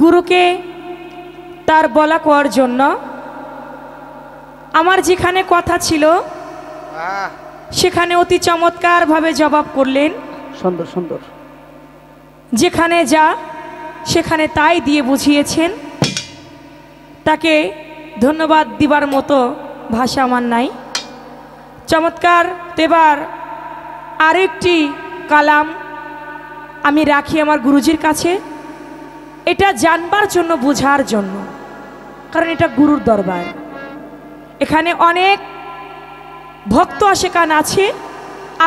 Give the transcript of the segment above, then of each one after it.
গুরুকে তার বলা করার জন্য আমার যেখানে কথা ছিল সেখানে অতি চমৎকারভাবে জবাব করলেন। সুন্দর সুন্দর। যেখানে যা সেখানে তাই দিয়ে বুঝিয়েছেন। তাকে ধন্যবাদ দিবার মতো ভাষা আমার নাই। চমৎকার। এবার আরেকটি কালাম আমি রাখি আমার গুরুজির কাছে, এটা জানবার জন্য, বোঝার জন্য, কারণ এটা গুরুর দরবার। এখানে অনেক ভক্ত আশেকান আছে,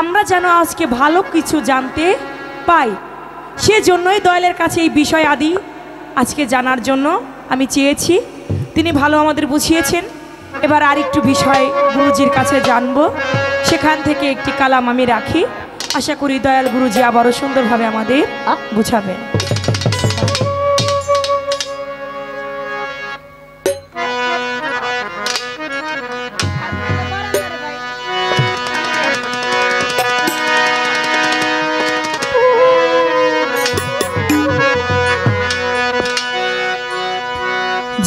আমরা যেন আজকে ভালো কিছু জানতে পাই, সেজন্যই দয়ালের কাছে এই বিষয় আদি আজকে জানার জন্য আমি চেয়েছি। তিনি ভালো আমাদের বুঝিয়েছেন। এবার আরেকটু বিষয় গুরুজির কাছে জানবো, সেখান থেকে একটি কালাম আমি রাখি। আশা করি দয়াল গুরুজি আবারও সুন্দরভাবে আমাদের বুঝাবেন।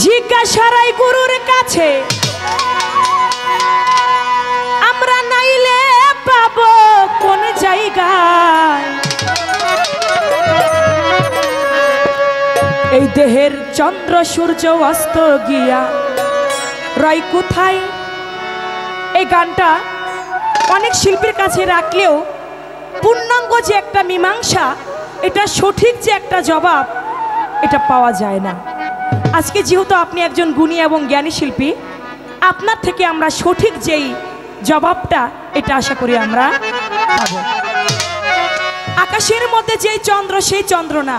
জিজ্ঞাসারাই গুরুর কাছে আমরা নাইলে পাবো কোন জায়গায়, এই দেহের চন্দ্র সূর্য অস্ত গিয়া রয় কোথায়। এই গানটা অনেক শিল্পীর কাছে রাখলেও পূর্ণাঙ্গ যে একটা মীমাংসা, এটা সঠিক যে একটা জবাব, এটা পাওয়া যায় না। আজকে যেহেতু আপনি একজন গুণী এবং জ্ঞানী শিল্পী, আপনার থেকে আমরা সঠিক যেই জবাবটা, এটা আশা করি আমরা পাব। আকাশের মধ্যে যেই চন্দ্র সেই চন্দ্র না,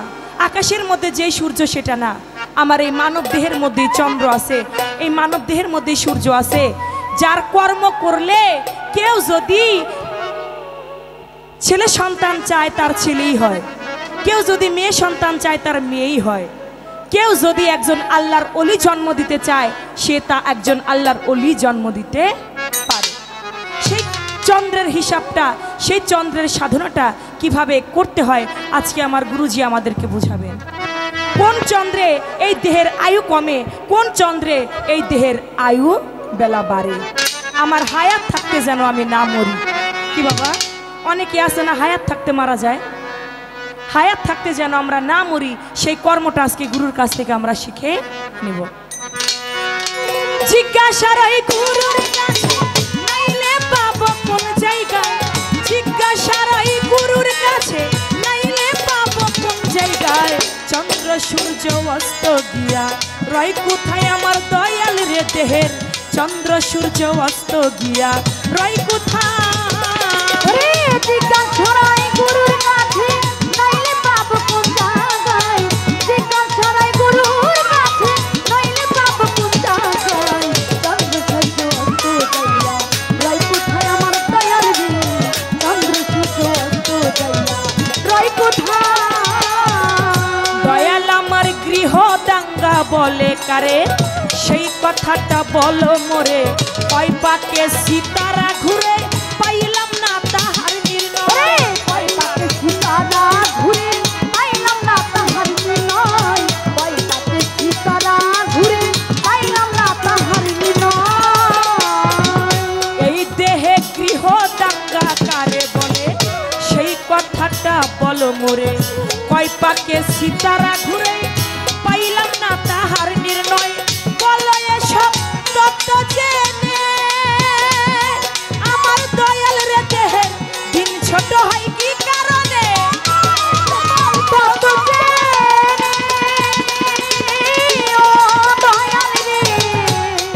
আকাশের মধ্যে যেই সূর্য সেটা না। আমার এই মানব দেহের মধ্যে চন্দ্র আছে, এই মানব দেহের মধ্যে সূর্য আছে। যার কর্ম করলে কেউ যদি ছেলে সন্তান চায় তার ছেলেই হয়, কেউ যদি মেয়ে সন্তান চায় তার মেয়েই হয়, কেউ যদি একজন আল্লাহর অলি জন্ম দিতে চায় সে তা একজন আল্লাহর অলি জন্ম দিতে পারে। সেই চন্দ্রের হিসাবটা, সেই চন্দ্রের সাধনাটা কিভাবে করতে হয় আজকে আমার গুরুজি আমাদেরকে বুঝাবেন। কোন চন্দ্রে এই দেহের আয়ু কমে, কোন চন্দ্রে এই দেহের আয়ু বেলা বাড়ে। আমার হায়াত থাকতে যেন আমি না মরি। কি বাবা, অনেকে আছে না হায়াত থাকতে মারা যায়, হায়াত থাকতে যেন আমরা না মরি, সেই কর্মটা আজকে গুরুর কাছ থেকে আমরা শিখে নিব। জিজ্ঞাসারাই গুরুর কাছে নাইলে পাবো কোন জায়গায়, জিজ্ঞাসারাই গুরুর কাছে নাইলে পাবো কোন জায়গায়। চন্দ্র সূর্য অস্ত গিয়া রয় কোথায় আমার দয়াল রে দেহের, চন্দ্র সূর্য অস্ত গিয়া রয় কোথায়। জিজ্ঞাসারাই গুরুর কাছে নাইলে পাবো কোন জায়গায়, জিজ্ঞাসারাই গুরুর কাছে নাইলে পাবো কোন জায়গায়। চন্দ্র সূর্য অস্ত যাইয়া রয় কোথায় আমার দয়াল রে, চন্দ্র সূর্য অস্ত যাইয়া রয় কোথায়। দয়াল আমার গৃহ দাঙ্গা বলে কারে, সেই কথাটা বলো মোরে। কয় পাকে সিতারা ঘুরে পাইলাম না তাহার নির্ণয়, কয় পাকে সিতারা ঘুরে পাইলাম না তাহার নির্ণয়, কয় পাকে সিতারা ঘুরে পাইলাম না তাহার নির্ণয়। এই দেহে গৃহ দাঙ্গা কারে বলে, সেই কথাটা বলো মোরে। কয় পাকে সিতারা ঘুরে পাইলাম না তাহার নির্ণয়, বলো এসব তত্ত্ব জেনে আমার দয়াল রে দেহের দিন ছোট হয় কি কারণে। তত্ত্ব জেনে ও দয়াল রে,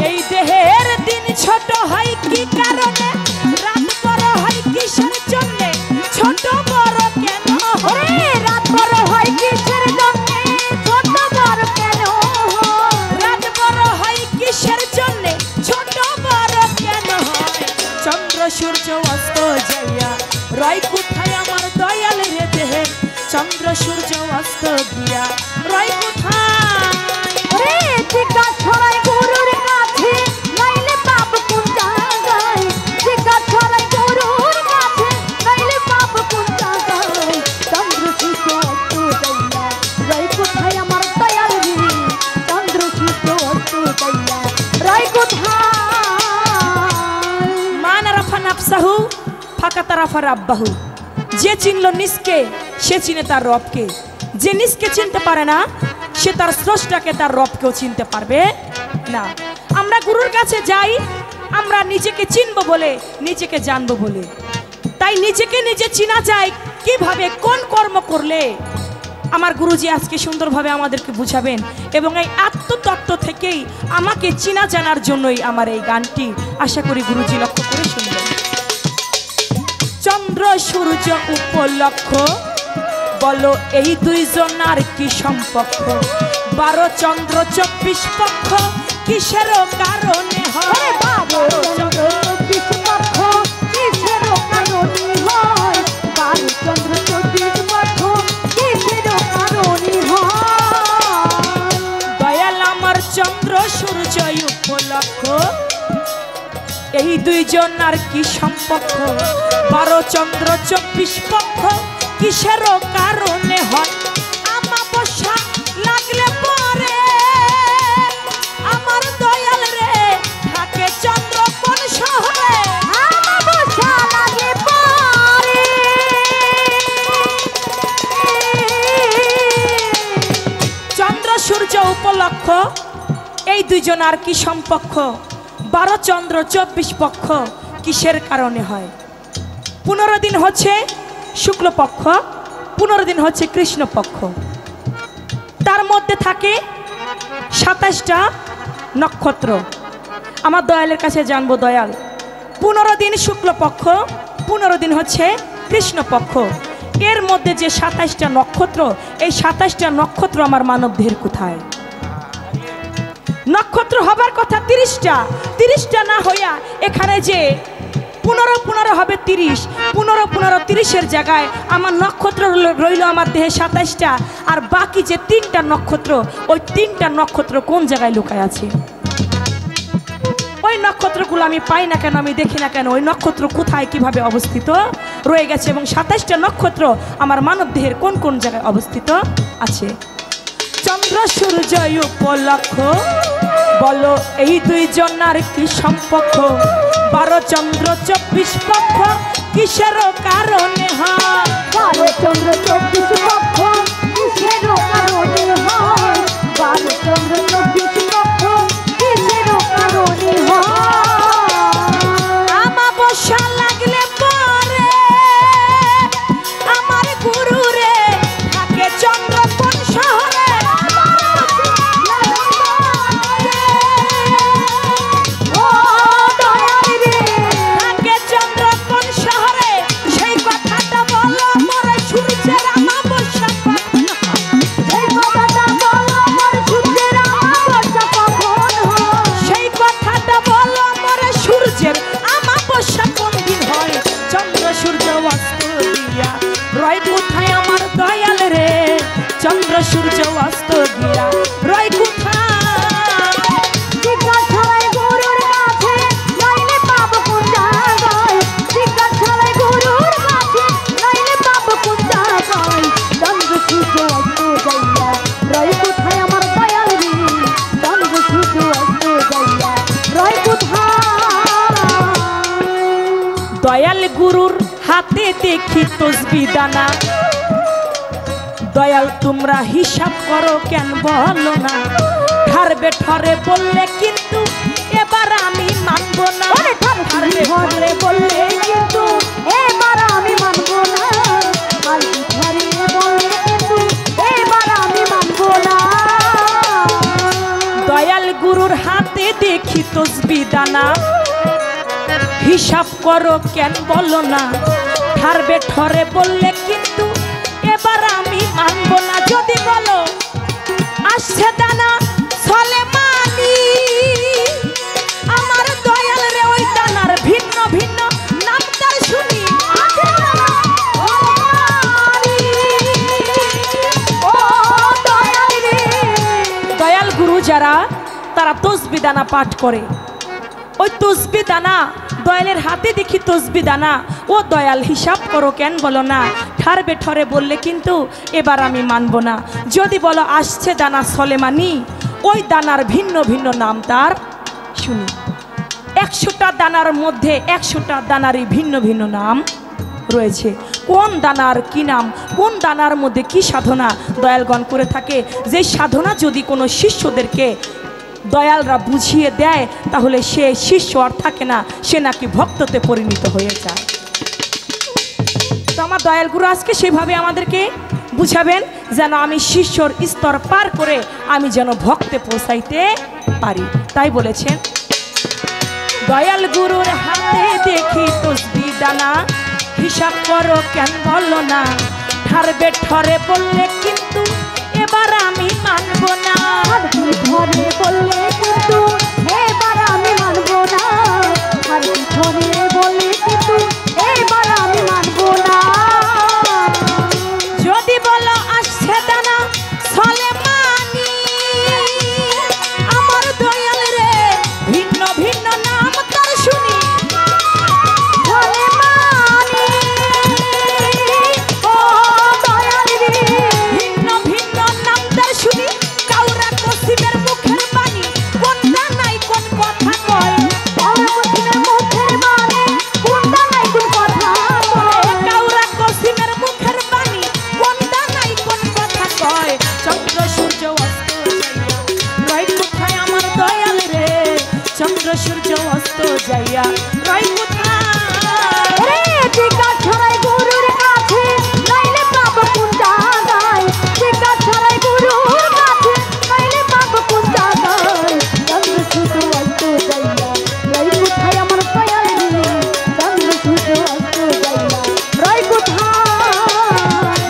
এই দেহের দিন ছোট হয় কি কারণে, রাত বড় হয় কিসের জন্যে, ছোট বড় কেন হয়। রাত বড় হয় কিসের জন্যে, ছোট বড় কেন হয়। রাত বড় হয় কিসের জন্যে, ছোট বড় কেন হয়। চন্দ্র সূর্য অস্ত যাইয়া রয় কোথায় আমার দয়াল রে দেহের, চন্দ্র সূর্য অস্ত গিয়া রয় কোথায়। জিজ্ঞাসারাই গুরুর কাছে নাইলে পাবো কোন জায়গায়, জিজ্ঞাসারাই গুরুর কাছে নাইলে পাবো কোন জায়গায়। চন্দ্র সূর্য অস্ত যাইয়া রয় কোথায় আমার দয়াল আরাফার আব্বাহু, যে চিনল নিজকে সে চিনে তার রবকে, যে নিজকে চিনতে পারে না সে তার স্রষ্টাকে তার রবকেও চিনতে পারবে না। আমরা গুরুর কাছে যাই আমরা নিজেকে চিনব বলে, নিজেকে জানবো বলে। তাই নিজেকে নিজে চিনা যায় কিভাবে, কোন কর্ম করলে। আমার গুরুজি আজকে সুন্দরভাবে আমাদেরকে বুঝাবেন এবং এই আত্মতত্ত্ব থেকেই আমাকে চিনা জানার জন্যই আমার এই গানটি। আশা করি গুরুজি লক্ষ্য করে শুনবেন। চন্দ্র সূর্য উপলক্ষ, বলো এই দুইজন আর কি সম্পর্ক? 12 চন্দ্র 24 পক্ষ, কিসের কারণে হয়? 12 চন্দ্র 24 পক্ষ, কিসের কারণে হয়? 12 চন্দ্র 24 পক্ষ, কিসের কারণে হয়? দয়াল আমার চন্দ্র সূর্য উপলক্ষ, এই দুইজন আর কি সম্পর্ক? 12 চন্দ্র 24 পক্ষ, কিসের কারণে হয়? আমাবস্যা লাগলে পরে আমার দয়াল রে থাকে চন্দ্র কোন শহরে? আমাবস্যা লাগলে পরে চন্দ্র সূর্য উপলক্ষ, এই দুইজন আর কি সম্পর্ক? 12 চন্দ্র 24 পক্ষ, কিসের কারণে হয়? 15 দিন হচ্ছে শুক্লপক্ষ, 15 দিন হচ্ছে কৃষ্ণপক্ষ। তার মধ্যে থাকে 27টা নক্ষত্র। আমার দয়ালের কাছে জানবো, দয়াল 15 দিন শুক্লপক্ষ, 15 দিন হচ্ছে কৃষ্ণপক্ষ। এর মধ্যে যে 27টা নক্ষত্র, এই 27টা নক্ষত্র আমার মানব দেহের কোথায়? নক্ষত্র হবার কথা 30টা, 30টা না হইয়া এখানে যে 15 হবে 30, 15 30-এর জায়গায় আমার নক্ষত্র রইল আমার দেহে 27টা। আর বাকি যে 3টা নক্ষত্র, ওই 3টা নক্ষত্র কোন জায়গায় লুকায় আছে? ওই নক্ষত্রগুলো আমি পাই না কেন, আমি দেখি না কেন? ওই নক্ষত্র কোথায় কিভাবে অবস্থিত রয়ে গেছে? এবং 27টা নক্ষত্র আমার মানব দেহের কোন কোন জায়গায় অবস্থিত আছে? চন্দ্র সূর্য উপলক্ষ, বলো এই দুইজন আর কি সম্পর্ক? 12 চন্দ্র 24 পক্ষ, কিসের কারণে হয়? 12 চন্দ্র 24 পক্ষ, কিসের কারণে হয়? 12 চন্দ্র 24 পক্ষ, কিসের কারণে হয়? আমাবস্যা লাগলে পরে আমার গুরু রে থাকে চন্দ্র কোন শহরে? ও দয়াল রে, থাকে চন্দ্র কোন শহরে? সেই কথাটা বলো মোরে সূর্যের আমাবস্যা কখন হয়? এই কথাটা বলো আমার সূর্যের আমাবস্যা কখন হয়? সেই কথাটা বলো মোরে সূর্যের আমাবস্যা কোন দিন হয়? চন্দ্র সূর্য অস্ত দিয়া রয় কোথায় আমার দয়াল রে? চন্দ্র সূর্য অস্ত দিয়া রয় কোথায়? জিজ্ঞাসায় গুরুর কাছে নইলে পাবো কোন জায়গায়? জিজ্ঞাসায় গুরুর কাছে নইলে পাবো কোন জায়গায়? চন্দ্র সূর্য অস্ত যাইয়া রয় কোথায় আমার দয়াল রে? চন্দ্র সূর্য অস্ত যাইয়া রয় কোথায়? দয়াল গুরুর হাতে দেখি তসবিহ দানা, দয়াল তোমরা হিসাব করো কেন বলো না? ঠারবে ঠরে বললে কিন্তু এবার আমি মানব না। ঠারবে ঠরে বললে কিন্তু এবার আমি মানবো না। কালকে ধরিয়ে বলে কিন্তু এবার আমি মানবো না। দয়াল গুরুর হাতে দেখি তসবিহ দানা, হিসাব করো কেন বলো না? ঠারবে ঠরে বললে কিন্তু এবার আমি মানব না। যদি বলো আসছে দানা চলে মানি, আমার দয়াল রে ওই দানার ভিন্ন ভিন্ন নাম তার শুনি। দয়াল গুরু যারা, তারা তসবিহ দানা পাঠ করে। ওই তসবিহ দানা দয়ালের হাতে দেখি তসবিহ দানা, ও দয়াল হিসাব করো কেন বলো না? ঠারবে ঠরে বললে কিন্তু এবার আমি মানব না। যদি বলো আসছে দানা সলেমানি, ওই দানার ভিন্ন ভিন্ন নাম তার শুনি। 100টা দানার মধ্যে 100টা দানারই ভিন্ন ভিন্ন নাম রয়েছে। কোন দানার কি নাম, কোন দানার মধ্যে কি সাধনা দয়ালগণ করে থাকে, যে সাধনা যদি কোনো শিষ্যদেরকে দয়ালরা বুঝিয়ে দেয় তাহলে সে শিষ্য আর থাকে না, সে নাকি ভক্ততে পরিণত হয়ে যায়। তো আমার দয়াল গুরু আজকে সেভাবে আমাদেরকে বুঝাবেন যেন আমি শিষ্যর স্তর পার করে আমি যেন ভক্তে পৌঁছাইতে পারি। তাই বলেছেন, দয়াল গুরুর হাতে দেখি তসবিহ দানা, হিসাব করো কেন বলো না, ঠারবে ঠরে বললে কিন্তু এবার আমি মানব না, ধরে বললে কিন্তু এবার আমি মানব না, আর ধরে বললে কিন্তু এবার আমি মানব না। যদি বলো আসছে দানা ছলে মানি, আমার দয়াল রে ভিন্ন ভিন্ন নাম তার শুনি, ধরে মানি ও দয়াল রে, ভিন্ন ভিন্ন নাম তার শুনি, কাউরা কসিমের মুখের বাণী, কোনটা নাই কোন কথা কয়, আমার কঠিনের মুখের বাণী, কোনটা নাই কোন কথা কয়, কাউরা কসিমের মুখের বাণী, কোনটা নাই কোন কথা কয়, চন্দ্র সূর্য অস্ত যাইয়া রয় কোথায় আমার দয়াল রে, চন্দ্র সূর্য অস্ত যাইয়া রয় কোথায়। রে টিকা ছড়াই গুরুর কাছে নাইলে পাব কোন জায়গায়, টিকা ছড়াই গুরুর কাছে নাইলে পাব কোন জায়গায়, চন্দ্র সূর্য অস্ত যাইয়া রয় কোথায় আমার দয়াল রে, চন্দ্র সূর্য অস্ত যাইয়া রয় কোথায়।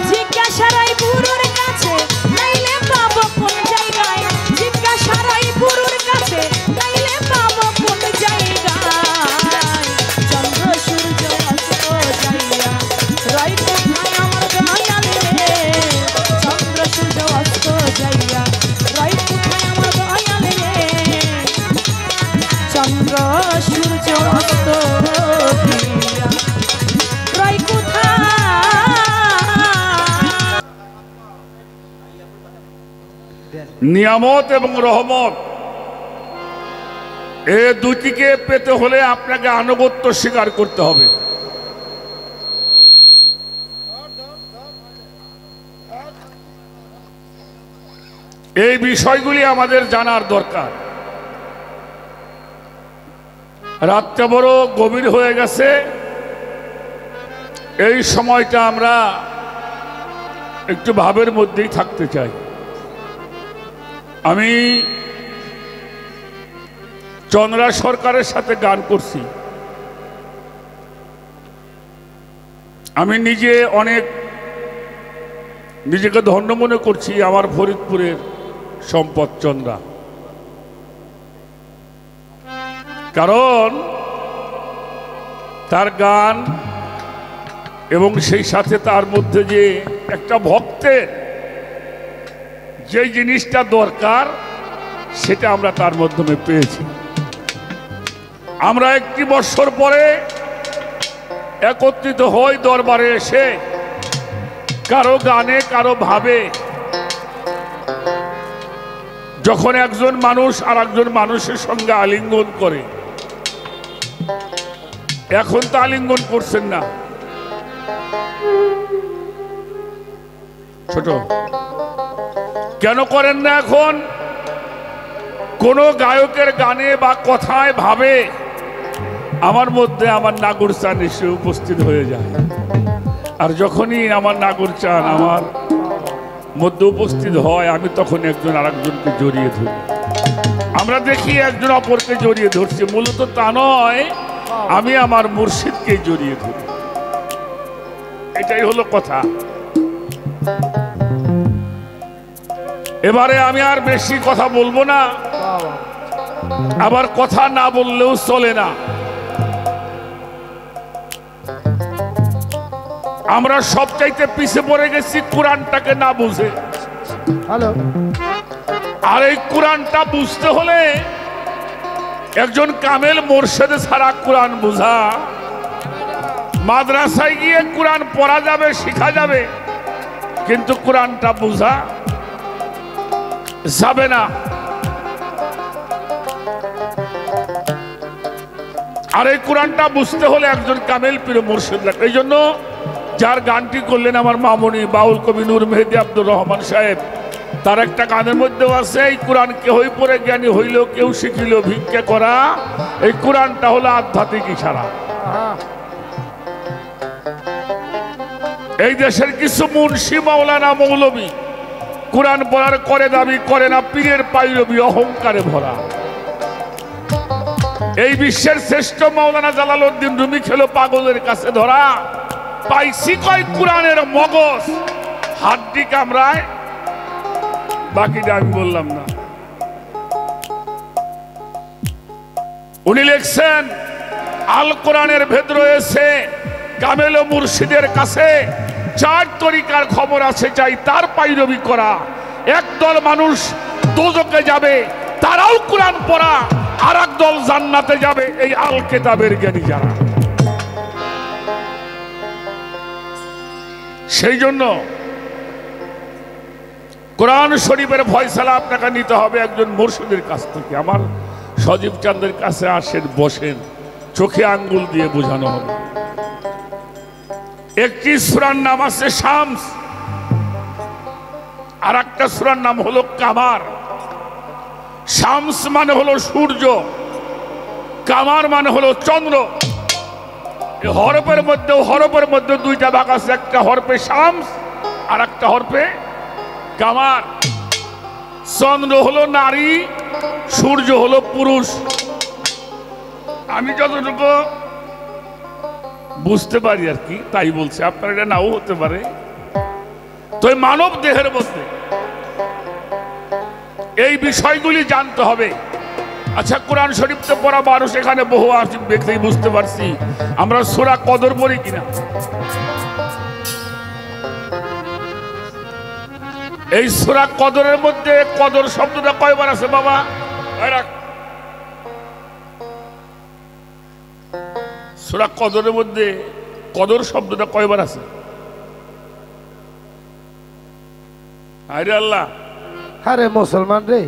জিজ্ঞাসারাই গুরুর কাছে নাইলে পাবো কোন জায়গায়, জিজ্ঞাসারাই গুরুর কাছে নাইলে পাবো কোন জায়গায়, চন্দ্র সূর্য অস্ত যাইয়া রয় কোথায় আমার দয়াল রে, চন্দ্র সূর্য অস্ত যাইয়া রয় কোথায় আমার দয়াল রে, চন্দ্র সূর্য অস্ত দিয়া রয় কোথায়। নিয়ামত এবং রহমত এ দুটিকে পেতে হলে আপনাকে আনুগত্য স্বীকার করতে হবে। এই বিষয়গুলি আমাদের জানার দরকার। রাতটা বড় গভীর হয়ে গেছে, এই সময়টা আমরা একটু ভাবের মধ্যেই থাকতে চাই। আমি চন্দ্রা সরকারের সাথে গান করছি। আমি নিজে অনেক নিজেকে ধন্য মনে করছি আমার ফরিদপুরের সম্পদ চন্দ্রা, কারণ তার গান এবং সেই সাথে তার মধ্যে যে একটা ভক্তের যে জিনিসটা দরকার সেটা আমরা তার মাধ্যমে পেয়েছি। আমরা একটি বছর পরে একত্রিত হই দরবারে এসে, কারো গানে কারো ভাবে। যখন একজন মানুষ আর একজন মানুষের সঙ্গে আলিঙ্গন করে, এখন তো আলিঙ্গন করছেন না, ছোট কেন করেন না? এখন কোন গায়কের গানে বা কথায় ভাবে আমার মধ্যে আমার নাগর চান এসে উপস্থিত হয়ে যায়, আর যখনই আমার নাগর চান আমার মধ্যে উপস্থিত হয় আমি তখন একজন আরেকজনকে জড়িয়ে ধরি। আমরা দেখি একজন অপরকে জড়িয়ে ধরছি, মূলত তা নয়, আমি আমার মুর্শিদকে জড়িয়ে ধরি। এটাই হলো কথা। এবারে আমি আর বেশি কথা বলবো না, আবার কথা না বললেও চলে না। আমরা সবচাইতে পিছে পড়ে গেছি কোরআনটাকে না বুঝে। আর এই কোরআনটা বুঝতে হলে একজন কামেল মোর্শেদে ছাড়া কোরআন বুঝা, মাদ্রাসায় গিয়ে কোরআন পড়া যাবে, শেখা যাবে, কিন্তু কোরআনটা বুঝা যাবে না। আর এই কোরআনটা বুঝতে হলে একজন কামেল পীর মুর্শিদ লাগবে। এই জন্য যার গানটি করলেন আমার মামুনি বাউল কবি নূর মেহেদি আব্দুর রহমান সাহেব, তার একটা গানের মধ্যেও আছে, এই কোরআন কেহই পড়ে জ্ঞানী হইল, কেউ শিখিল ভিক্ষা করা। এই কোরআনটা হলো আধ্যাত্মিক ইশারা। এই দেশের কিছু মুন্সি মাওলানা মৌলবী কোরআন পড়ার করে দাবি করে না, পীরের পাইরবি অহংকারে ভরা। এই বিশ্বের শ্রেষ্ঠ মাওলানা জালালউদ্দিন রুমি খেলো পাগলের কাছে ধরা। পাইছি কয় কোরআনের মগজ, হাড্ডি কামড়ায়, বাকিটা আমি বললাম না। উনি লিখছেন আল কোরআনের ভেদ রয়েছে কামেল ও মুর্শিদের কাছে, চার তরিকার খবর আছে চাই তার পাইরবি করা। একদল মানুষ দোজকে যাবে, তারাও কোরআন পড়া, আর একদল জান্নাতে যাবে, এই আল কিতাবের জ্ঞানী যারা। সেই জন্য কোরআন শরীফের ফয়সালা আপনাকে নিতে হবে একজন মুর্শিদের কাছ থেকে। আমার সজীব চাঁদের কাছে আসেন, বসেন, চোখে আঙ্গুল দিয়ে বোঝানো হবে। একটি সূরার নাম আছে শামস, আর একটা সূরার নাম হলো কামার। শামস মানে হলো সূর্য, কামার মানে হলো চন্দ্র। হরফের মধ্যে দুইটা ভাগ আছে, একটা হরফে শামস আর একটা হরফে কামার। চন্দ্র হলো নারী, সূর্য হলো পুরুষ। আমি যতটুকু বুঝতে পারি আর কি তাই বলছি, আপনার এটা নাও হতে পারে। তো মানব দেহের মধ্যে এই বিষয়গুলি জানতে হবে। আচ্ছা, কোরআন শরীফ তো পড়া মানুষ এখানে বহু আসি, দেখতেই বুঝতে পারছি আমরা সূরা কদর পড়ি কিনা। এই সূরা কদরের মধ্যে কদর শব্দটা কয়বার আছে বাবা? সূরা কদরের মধ্যে কদর শব্দটা কয়বার আছে? আরে আল্লাহ, আরে মুসলমান রে,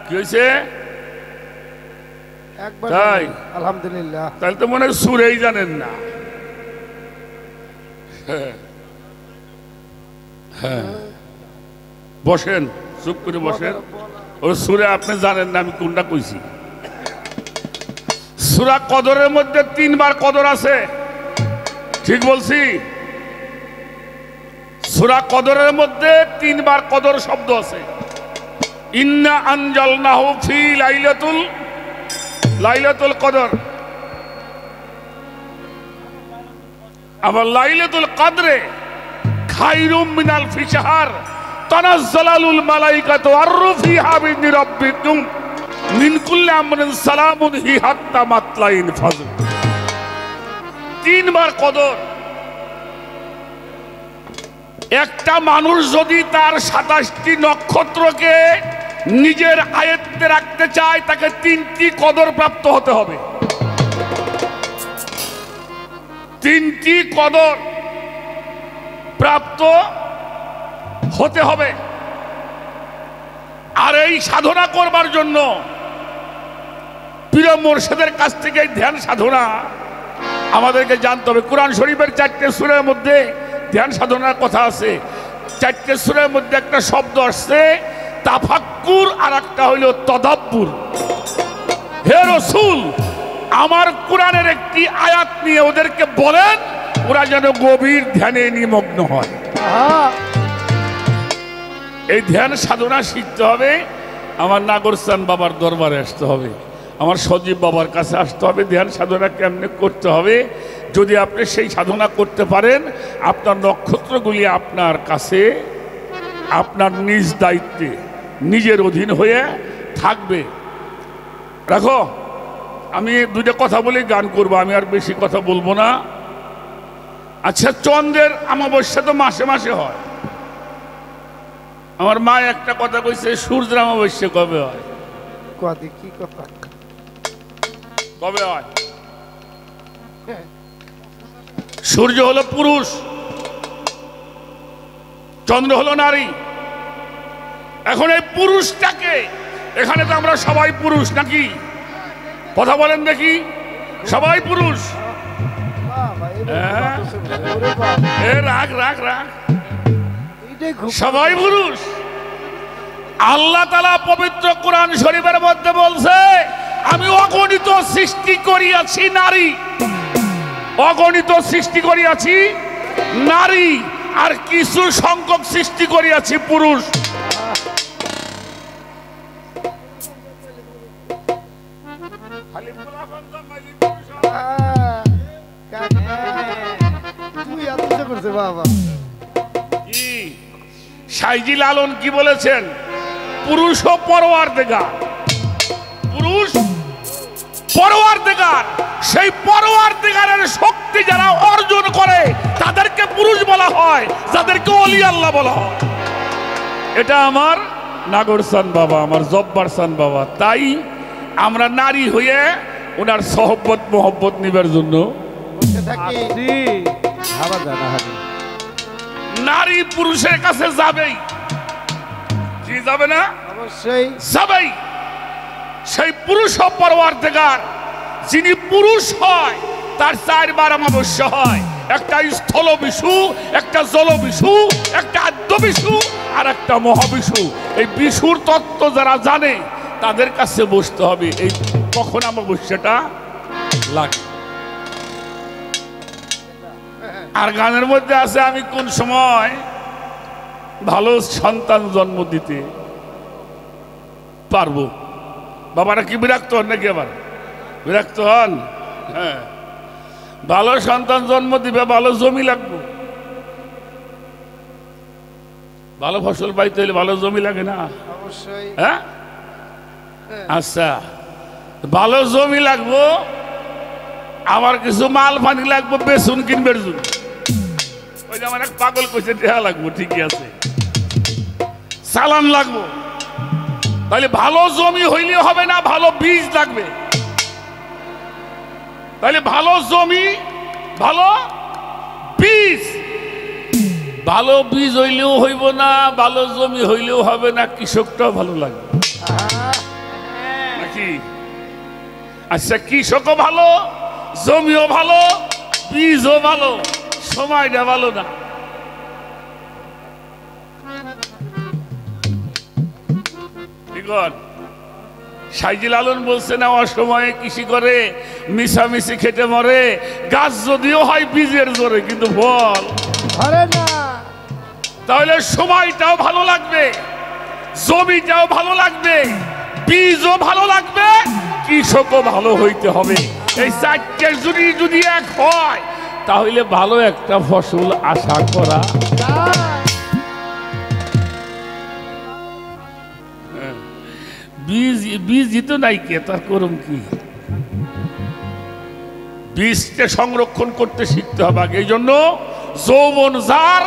কি হয়েছে? একবার তাই? আলহামদুলিল্লাহ। তাহলে তো মনে হয় সুরেই জানেন না। হ্যাঁ, বসেন, চুপ করে বসেন। ও সুরে আপনি জানেন না আমি কোনটা কইছি। সূরা কদরের মধ্যে 3 বার কদর আছে, ঠিক বলছি? সূরা কদরের মধ্যে 3 বার কদর শব্দ আছে। ইন্না আনজালনাহু ফি লাইলাতুল কদর। আবার লাইলাতুল কদরে খায়রুম মিনাল ফি শাহর তানাজ্জালুল মালাইকাতু ওয়ার-রূহু ফিহা বিইذনি রাব্বিকুম মিন কুল্লি আমরিন সালামুন হি হাত্তা মাতলাইন ফজর। 3 বার কদর। একটা মানুষ যদি তার 27টি নক্ষত্রকে নিজের আয়ত্তে রাখতে চায়, তাকে 3টি কদর প্রাপ্ত হতে হবে। 3টি কদর প্রাপ্ত হতে হবে। আর এই সাধনা করবার জন্য পীর মুর্শিদের কাছ থেকে ধ্যান সাধনা আমাদেরকে জানতে হবে। কোরআন শরীফের 4টে সূরার মধ্যে ধ্যান সাধনার কথা আছে। 4টে সূরার মধ্যে একটা শব্দ আসছে তাফাক্কুর, আর একটা হইল তদাব্বুর। হে রাসূল, আমার কোরআনের একটি আয়াত নিয়ে ওদেরকে বলেন, ওরা যেন গভীর ধ্যানে নিমগ্ন হয়। এই ধ্যান সাধনা শিখতে হবে। আমার নাগরসান বাবার দরবারে আসতে হবে, আমার সজীব বাবার কাছে আসতে হবে। ধ্যান সাধনা কেমনে করতে হবে, যদি আপনি সেই সাধনা করতে পারেন, আপনার নক্ষত্রগুলি আপনার কাছে আপনার নিজ দায়িত্বে নিজের অধীন হয়ে থাকবে। রাখো, আমি 2টা কথা বলে গান করবো, আমি আর বেশি কথা বলবো না। আচ্ছা, চন্দ্রের অমাবস্যা তো মাসে মাসে হয়। আমার মা একটা কথা কইছে, সূর্যের অমাবস্যা কবে হয়? কি কথা? কবে হয়? সূর্য হলো পুরুষ, চন্দ্র হলো নারী। এখন এই পুরুষটাকে, এখানে তো আমরা সবাই পুরুষ নাকি? কথা বলেন দেখি। সবাই পুরুষ। বাবা, এটা হ্যাঁ? কত সুন্দর। ওরে বাবা, এ রাগ রাগ রাগ, এইটাই খুব সবাই পুরুষ। আল্লাহ তাআলা পবিত্র কোরআন শরীফের মধ্যে বলছে, আমি অগণিত সৃষ্টি করিয়াছি নারী, অগণিত সৃষ্টি করিয়াছি নারী, আর কিছু সংখ্যক সৃষ্টি করিয়াছি পুরুষ। কাকা, তুই এত ইচ্ছা করছে বাবা। কি সাইজি লালন কি বলেছেন? পুরুষ ও পরওয়ারদিগার, পুরুষ পরওয়ারদিগার, সেই পরওয়ারদিগারের শক্তি যারা অর্জন করে তাদেরকে পুরুষ বলা হয়, যাদেরকে ওলি আল্লাহ বলা হয়। এটা আমার নাগরসান বাবা, আমার জব্বারসান বাবা। তাই আমরা নারী হয়ে ওনার সহবত মোহব্বত নিবার জন্য বসে থাকি। ভাবা যায় না হারি। নারী পুরুষের কাছে যাবেই। কি যাবে না? অবশ্যই যাবেই। সেই পুরুষ ও পরওয়ারদিগার, যিনি পুরুষ হয় তার চারবার অমাবস্যা হয়, একটা স্থল বিষু, একটা জল বিষু, একটা আদ্য বিষু, আর একটা মহাবিষু। এই বিষুর তত্ত্ব যারা জানে তাদের কাছে বসতে হবে। এই কখন অমাবস্যাটা লাগে। আর গানের মধ্যে আছে, আমি কোন সময় ভালো সন্তান জন্ম দিতে পারবো। বাবারা কি বিরক্ত হন নাকি? আবার বিরক্ত হন? হ্যাঁ, ভালো সন্তান জন্ম দিবে, ভালো জমি লাগবে। ভালো ফসল পাইতে হলে ভালো জমি লাগে না? অবশ্যই। হ্যাঁ, আচ্ছা, ভালো জমি লাগবো, আবার কিছু মাল পানি লাগবো, বেসুন কিনবে জন্য। ওই যে আমার এক পাগল কইছে দেয়া লাগবো, ঠিকই আছে, চালান লাগবো। তাহলে ভালো জমি হইলে হবে না, ভালো বীজ লাগবে। তাহলে ভালো জমি, ভালো বীজ, ভালো বীজ হইলেও হইব না, ভালো জমি হইলেও হবে না, কৃষকটাও ভালো লাগবে নাকি? আচ্ছা, কৃষকও ভালো, জমিও ভালো, বীজও ভালো, সময়টা ভালো না। সাইজি লালন বলছে না, অসময়ে কৃষি করে মিশামিশি খেটে মরে, গাছ যদিও হয় বীজের জোরে কিন্তু ফল ধরে না। তাহলে সময়টাও ভালো লাগবে, জমিটাও ভালো লাগবে, বীজও ভালো লাগবে, কৃষকও ভালো হইতে হবে। এই চারটে যদি এক হয় তাহলে ভালো একটা ফসল আশা করা। বীজই তো নাই, কে তার করম কি? বীজকে সংরক্ষণ করতে শিখতে হবে আগে। এই জন্য যৌবন যার,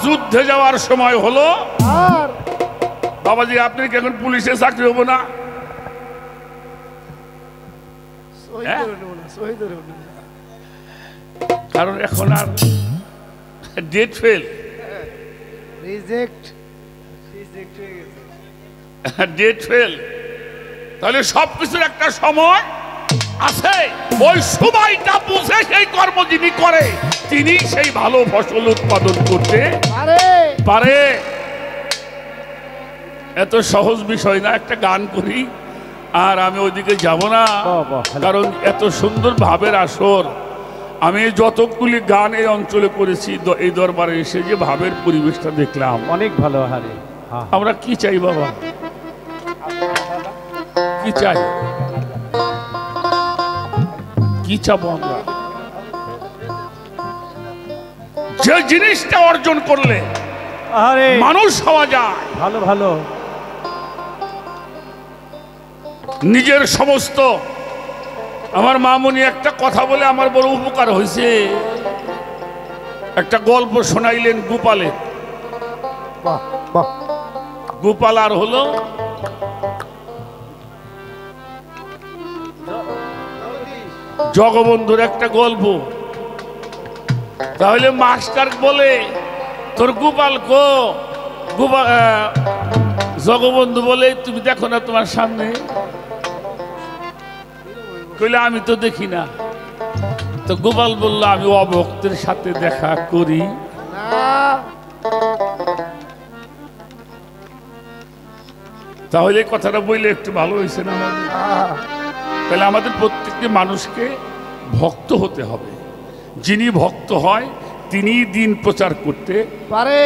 যুদ্ধে যাওয়ার সময় হলো। আর বাবাজি, আপনি কি এখন পুলিশে চাকরি হবো না? সই হ্যাঁ? করে নেব না, সই করে নেব না। কারণ এখন আর ডেট ফেল, রিজেক্ট, রিজেক্ট হয়ে গেছে। Date fail. তাহলে সবকিছুর একটা সময় আছে। ওই সময়টা বুঝে সেই কর্ম যিনি করে তিনি সেই ভালো ফসল উৎপাদন করতে আরে পারে। এত সহজ বিষয় না। একটা গান করি আর আমি ওইদিকে যাব না, কারণ এত সুন্দর ভাবের আসর। আমি যতগুলি গান এই অঞ্চলে করেছি, এই দরবারে এসে যে ভাবের পরিবেশটা দেখলাম, অনেক ভালো হারে। আমরা কি চাই বাবা? কি চাই? কি চাবো আমরা? যে জিনিসটা অর্জন করলে আরে মানুষ হওয়া যায়, ভালো ভালো। নিজের সমস্ত। আমার মামুনি একটা কথা বলে আমার বড় উপকার হয়েছে। একটা গল্প শোনাইলেন গোপালের। বাহ বাহ। গোপাল আর হলো জগবন্ধুর একটা গল্প। তাহলে মাস্টার বলে, তোর গোপাল কো? জগবন্ধু বলে, তুমি দেখো না তোমার সামনে? কইলে আমি তো দেখি না। তো গোপাল বলল আমি অভক্তের সাথে দেখা করি। তাহলে কথাটা বললে একটু ভালো হয়েছে না? তাহলে আমাদের প্রত্যেকটি মানুষকে ভক্ত হতে হবে। যিনি ভক্ত হয় তিনি দিন প্রচার করতে পারে।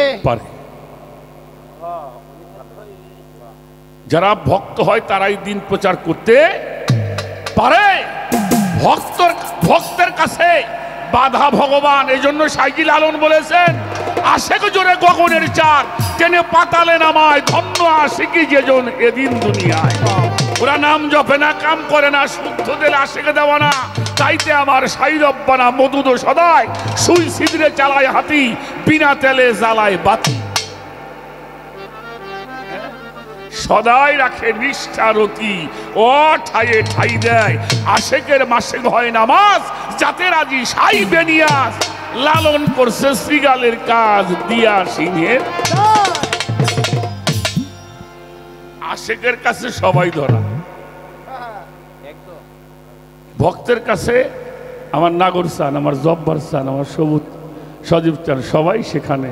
যারা ভক্ত হয় তারাই দিন প্রচার করতে পারে। ভক্তের কাছে বাধা ভগবান। এই জন্য সাইজি লালন বলেছেন, আশেক জোরে গগনের চার, টেনে পাতালে নামায়, ধন্য আশিকি যেজন এদিন দুনিয়ায়। ওরা নাম জপে না, কাম করে না, শুদ্ধ দিলে আশেকে দেওয়া না। তাইতে আমার সাই রব্বানা মধুদ সদায়, সুই ছিদ্রে চালায় হাতি, বিনা তেলে জ্বালায় বাতি। সদাই রাখে নিষ্ঠারতি, ও ঠাইয়ে ঠাই দেয়। আশেকের মাসে হয় নামাজ, যাতে রাজি সাই বেনিয়াস। লালন করছে শ্রীগালের কাজ, দিয়া সিংহের। আশেকের কাছে সবাই ধরা, ভক্তের কাছে আমার নাগর চান, আমার জব্বার চান, আমার সবুজ সজীব চান, সবাই সেখানে।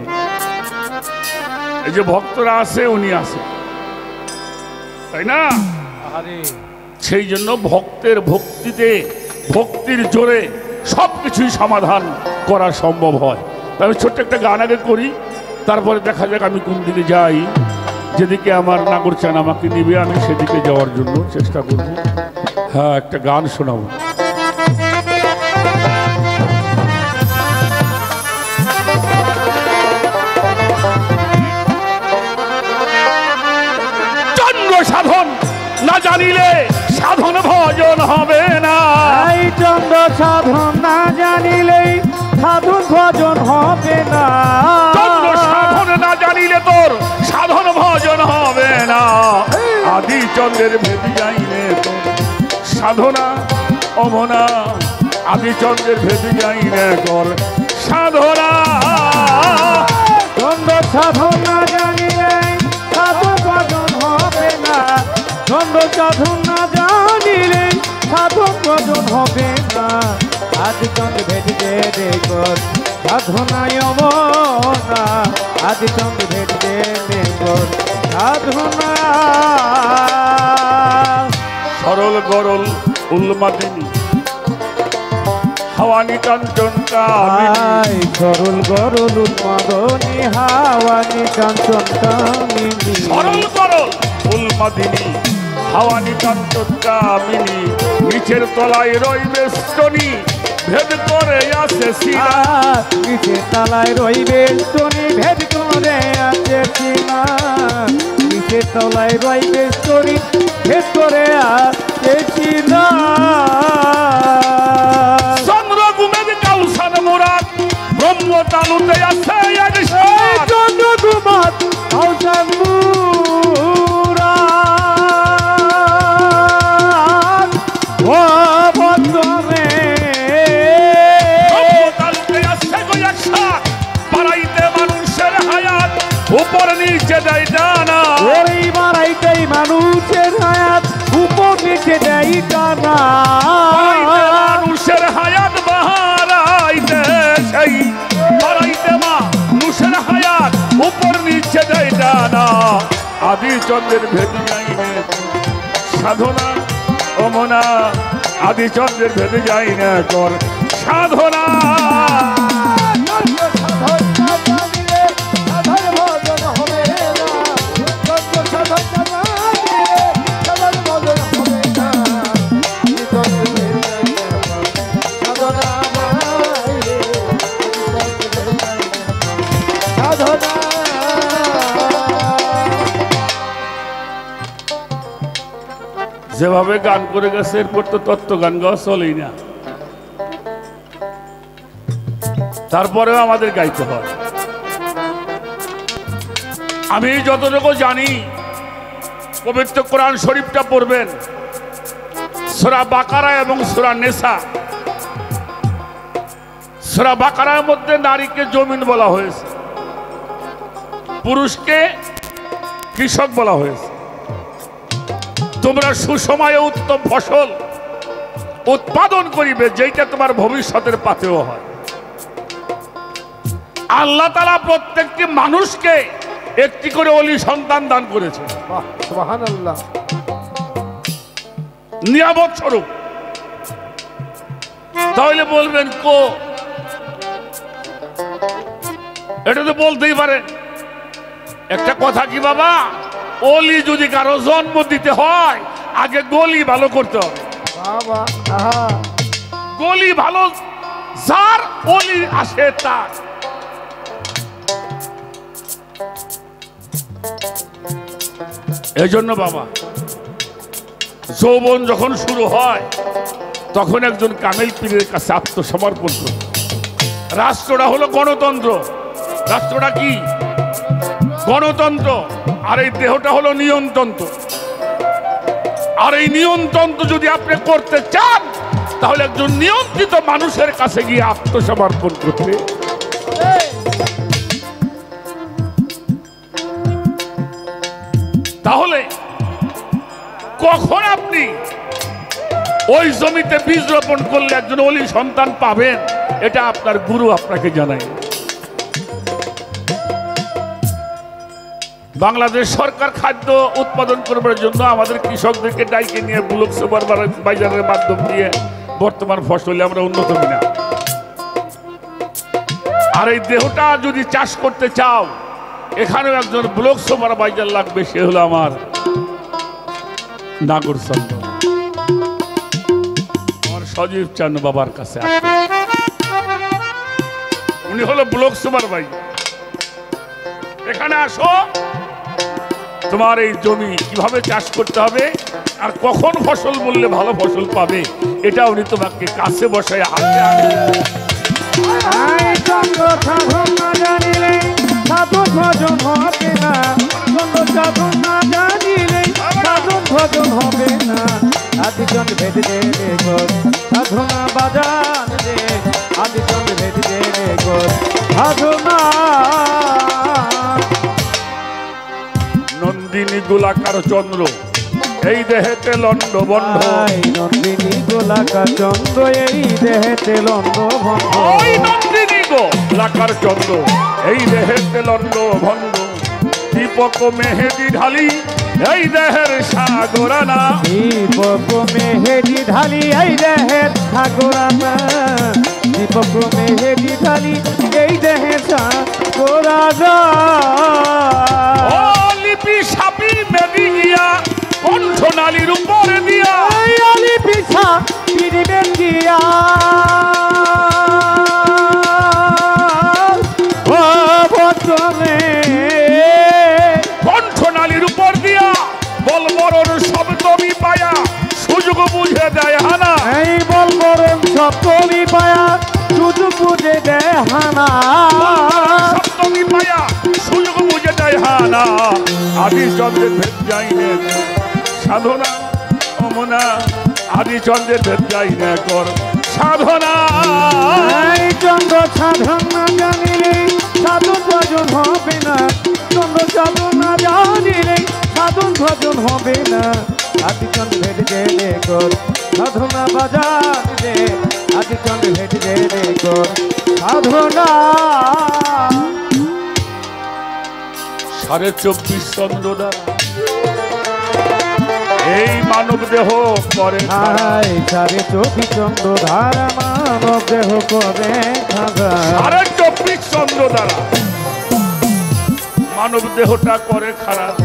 এই যে ভক্তরা আছে, উনি আছে, তাই না? সেই জন্য ভক্তের ভক্তিতে, ভক্তির জোরে সবকিছুই সমাধান করা সম্ভব হয়। আমি ছোট্ট একটা গান আগে করি, তারপরে দেখা যাক আমি কোন দিকে যাই। যেদিকে আমার নাগর চান আমাকে নিবে, আমি সেদিকে যাওয়ার জন্য চেষ্টা করব। হ্যাঁ, একটা গান শোনাবো। চন্দ্র সাধন না জানিলে সাধন ভজন হবে না। চন্দ্র সাধন না জানিলে সাধন ভজন হবে না। চন্দ্র সাধন না জানিলে তোর সাধন ভজন হবে না। আদি চন্দ্রের ভেদি যাইলে তোর সাধনা অমনা। আদি চন্দ্রের ভেদি যাইলে তোর সাধনা। চন্দ্র সাধন না জানিলে সাধন ভজন হবে না। চন্দ্র সাধন না জানিলে সাধন ভজন হবে না। আদি চন্দ্র ভেদিতে দেখর সাধনায় অমনা। আদি চন্দ্র ভেদিতে দেখর সাধনা। সরল গরল উন্মাদিনী হাওয়ানি কাঞ্চন কামিনী। সরল গরল উন্মাদনী হাওয়ানি কাঞ্চন কামিনী। সরল গরল উন্মাদিনী হাওয়ানি কাঞ্চন কামিনী। নিচের তলায় রইবে স্তনী, ভেদ করে আছে সিনা। নিচের তলায় রইবে স্তনী, ভেদ করে আছে সিনা। নিচের তলায় রইবে স্তনী, ভেদ করে আছে সিনা। চন্দ্র গুমের কাউসান মুরাদ, ব্রহ্ম তালুতে আছে এক সাথ। চন্দ্র গুমাত কাউসান মুরাদ, ও বন্ধনে তালুতে আছে গো এক সাথ। বাড়াইতে মানুষের হায়াত, উপর নিচে দেয় ডানা। ওই বাড়াইতেই মানুষের হায়াত, উপর নিচে দেয় টানা। বাড়াইতে মানুষের হায়াত বাড়াইতে, সেই বাড়াইতে মানুষের হায়াত, উপর নিচে দেয় ডানা। আদি চন্দ্রের ভেদি যাইনে সাধনা অমনা। আদি চন্দ্রের ভেদি যাইনে কর সাধনা। যেভাবে গান করে গেছে এরপর তো তত্ত্ব গান গাওয়া চলেই না। তারপরেও আমাদের গাইতে হয়। আমি যতটুকু জানি, পবিত্র কোরআন শরীফটা পড়বেন, সূরা বাকারা এবং সূরা নেসা। সূরা বাকারার মধ্যে নারীকে জমিন বলা হয়েছে, পুরুষকে কৃষক বলা হয়েছে। তোমরা সুসময়ে উত্তম ফসল উৎপাদন করিবে যেটা তোমার ভবিষ্যতের পাতেও হয়। আল্লাহ তাআলা প্রত্যেকটি মানুষকে একটি করে ওলি সন্তান দান করেছে, বাহ, সুবহানাল্লাহ। নিয়ামত স্বরূপ। তাহলে বলবেন কো, এটা তো বলতেই পারে। একটা কথা কি বাবা, ওলি যদি কারো জন্ম দিতে হয় আগে গলি ভালো করতে হবে। বাবা, আহা, গলি ভালো, যার ওলি আসে তার। এজন্য বাবা, যৌবন যখন শুরু হয় তখন একজন কামেল পীরের কাছে আত্মসমর্পণ করবে। রাষ্ট্রটা হলো গণতন্ত্র। রাষ্ট্রটা কি? গণতন্ত্র। আর এই দেহটা হলো নিয়ন্ত্রন্ত্র। আর এই নিয়ন্ত্রন্ত্র যদি আপনি করতে চান তাহলে একজন নিয়ন্ত্রিত মানুষের কাছে গিয়ে আত্মসমর্পণ করতে। তাহলে কখন আপনি ওই জমিতে বীজ রোপণ করলে একজন ওলি সন্তান পাবেন, এটা আপনার গুরু আপনাকে জানায়। বাংলাদেশ সরকার খাদ্য উৎপাদন করবার জন্য আমাদের কৃষকদেরকে ডাইকে নিয়ে ব্লক সুপার বাজারের মাধ্যম দিয়ে বর্তমান ফসলে আমরা উন্নত কিনা। আর এই দেহটা যদি চাষ করতে চাও, এখানেও একজন ব্লক সুপারভাইজার লাগবে, সে হলো আমার নাগর চন্দ্র, আমার সজীব চান বাবার কাছে আছে। উনি হলো ব্লক সুপারভাইজার। এখানে আসো, তোমার এই জমি কিভাবে চাষ করতে হবে আর কখন ফসল বললে ভালো ফসল পাবে, এটা উনি তোমাকে কাছে বসায় হাতে আনে। আই চন্দ্র সাধন না জানিলে সাধন ভজন হবে না, চন্দ্র সাধন না জানিলে সাধন ভজন হবে না। আদিচন্দ ভেদ দে রে গোর সাধনা বাজান রে, আদিচন্দ ভেদ দে রে গোর সাধনা। নন্দিনী গোলাকার চন্দ্র এই দেহেতে লন্ড বন্ধ, নন্দিনী গোলাকার চন্দ্র এই দেহেতে লন্ড ভন্ড। ওই নন্দিনী গোলাকার চন্দ্র এই দেহেতে লন্ড ভন্ড, দীপক মেহেদি ঢালি এই দেহের সাগরানা। দীপক মেহেদি ঢালি এই দেহের সাগরানা, দীপক মেহেদি ঢালি এই দেহের সাগরানা। ও লিপি সাপি মেদি গিয়া কণ্ঠনালীর উপরে দিয়া, এই আলি পিছা পিরিবেন দিয়া ও বচনে, কণ্ঠনালীর উপর দিয়া বল বরণ শব্দ পায়া সুযোগ বুঝে দেয় হানা। এই বল বরণ সপ্তমী পায়া সুযোগ বুঝে দেয় হানা। সপ্তমী পায়া সুযোগ বুঝে দেয় হানা। আদি চন্দ্রের ভেদ যাইনে সাধনা অমনা, আদি চন্দ্রের ভেদ যাইনে কর সাধনা। এই চন্দ্র সাধন না জানিলে সাধন ভজন হবে না, চন্দ্র সাধন না জানিলে সাধন ভজন হবে না। আদিচন্দ্র ভেদ দে রে গোর সাধনা বাজান রে, আদিচন্দ্র ভেদ দে রে গোর সাধনা। 24.5 চন্দ্র দ্বারা এই মানব দেহ করে খাড়া। আয় 24 চন্দ্র ধারা মানব দেহ করে খাগা। 24.5 চন্দ্র দ্বারা মানব দেহটা করে খারাপ।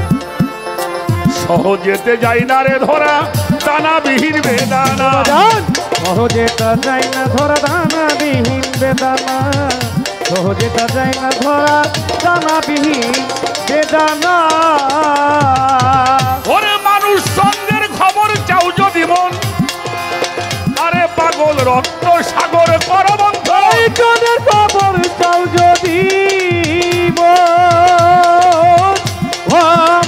সহজেতে যাই না রে ধরা দানা বিহীন বেদানা। সহজে তা যাই না ধরা দানা বিহীন বেদানা, সহজে তা যাই না ধরা দানা বিহীন বেদানা। ওরে মানুষ চন্দ্রের খবর চাও যদি মন, আরে পাগল রক্ত সাগর করবন্ধ। এই চন্দ্রের খবর চাও যদি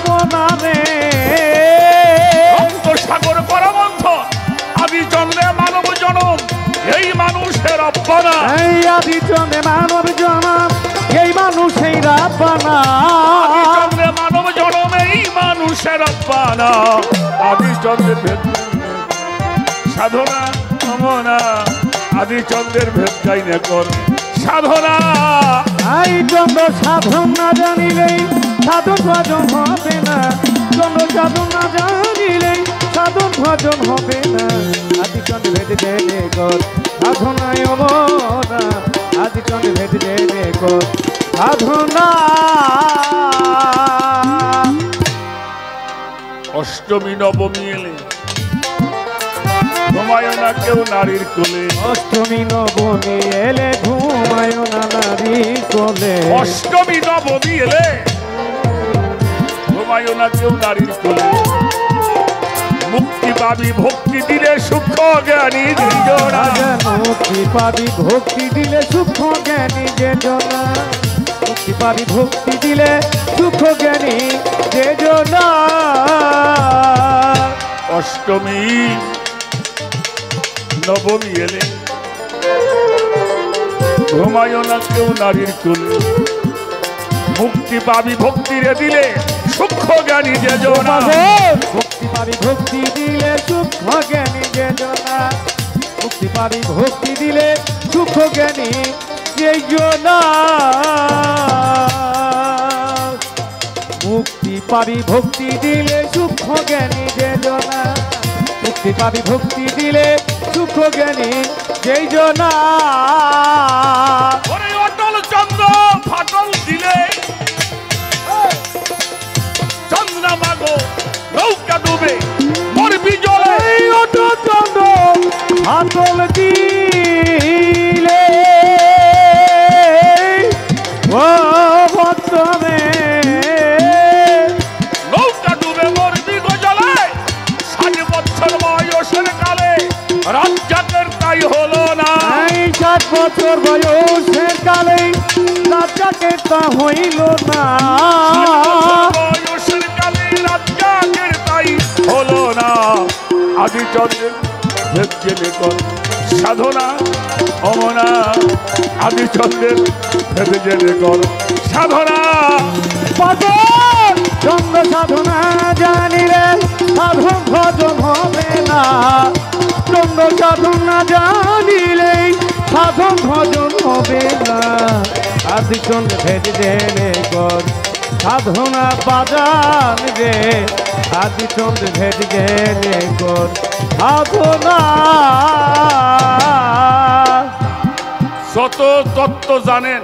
মনে রক্ত সাগর করবন্ধ। আদি চন্দ্রে মানব জনম এই মানুষের অপনা। এই আদি চন্দ্রে মানব জনম এই মানুষের রাব্বানা। আদি চন্দ্রে মানব জনম এই মানুষের অপনা। আদি চন্দ্রের ভেদ সাধনা অমনা আদি চন্দ্রের ভেদ গাই না কর সাধনা। আই চন্দ্র সাধন না জানিলেই সাধন ভজন হবে না, চন্দ্র সাধন না জানিলেই সাধন ভজন হবে না। আদি চন্দ্র ভেদ জেনে কর সাধনায় অমনা, আদি চন্দ্র ভেদ জেনে কর সাধনা। অষ্টমী নবমী এলে ঘুমায় না কেউ নারীর কোলে, অষ্টমী নবমী এলে ঘুমায় না নারীর কোলে, অষ্টমী নবমী এলে ঘুমায় না কেউ নারীর কোলে। মুক্তি পাবি ভক্তি দিলে সূক্ষ্ম জ্ঞানী যোজনা, মুক্তি পাবি ভক্তি দিলে সূক্ষ্ম জ্ঞানী যোজনা, মুক্তি পাবি ভক্তি দিলে সূক্ষ্ম জ্ঞানী যোজনা। অষ্টমী নবমী এলে ঘুমায় না কেউ নারীর কোলে, মুক্তি পাবি ভক্তি রে দিলে সূক্ষ্ম জ্ঞানী যোজনা। মুক্তি পাবি ভক্তি দিলে সূক্ষ্ম জ্ঞানী যোজনা, মুক্তি পাবি ভক্তি দিলে সূক্ষ্ম জ্ঞানী যোজনা। মুক্তি পাবি ভক্তি দিলে সূক্ষ্ম জ্ঞানী যোজনা, মুক্তি পাবি ভক্তি দিলে সূক্ষ্ম জ্ঞানী যোজনা। ওরে অটল চন্দ্র ফাটল দিলে চন্দ্রমা গো নৌকা ডুবে মরবি জলে। অটল চন্দ্র ফাটল দিলে ও ভক্তমে নৌকা ডুবে মরবি গো জলে। 60 বছর বয়সের কালে রাজ্জাকের তাই হলো না, 60 বছর বয়সের কালে রাজাকে তা হইল না, 60 বয়সের কালে রাজ্জাকের তাই হলো না। আদি চন্দ্রের ভেদ জেনে কর সাধনা অমনা, আদি চন্দ্রের ভেদ জেনে কর সাধনা। পাগল চন্দ্র সাধনা জানিলে সাধন ভজন হবে না, চন্দ্র সাধনা জানিলেই সাধন ভজন হবে না। আদি চন্দ্র ভেদ জেনে কর সাধনা বাজান রে, আদি চন্দ্র ভেদ জেনে কর সাধনা। যত তত্ত্ব জানেন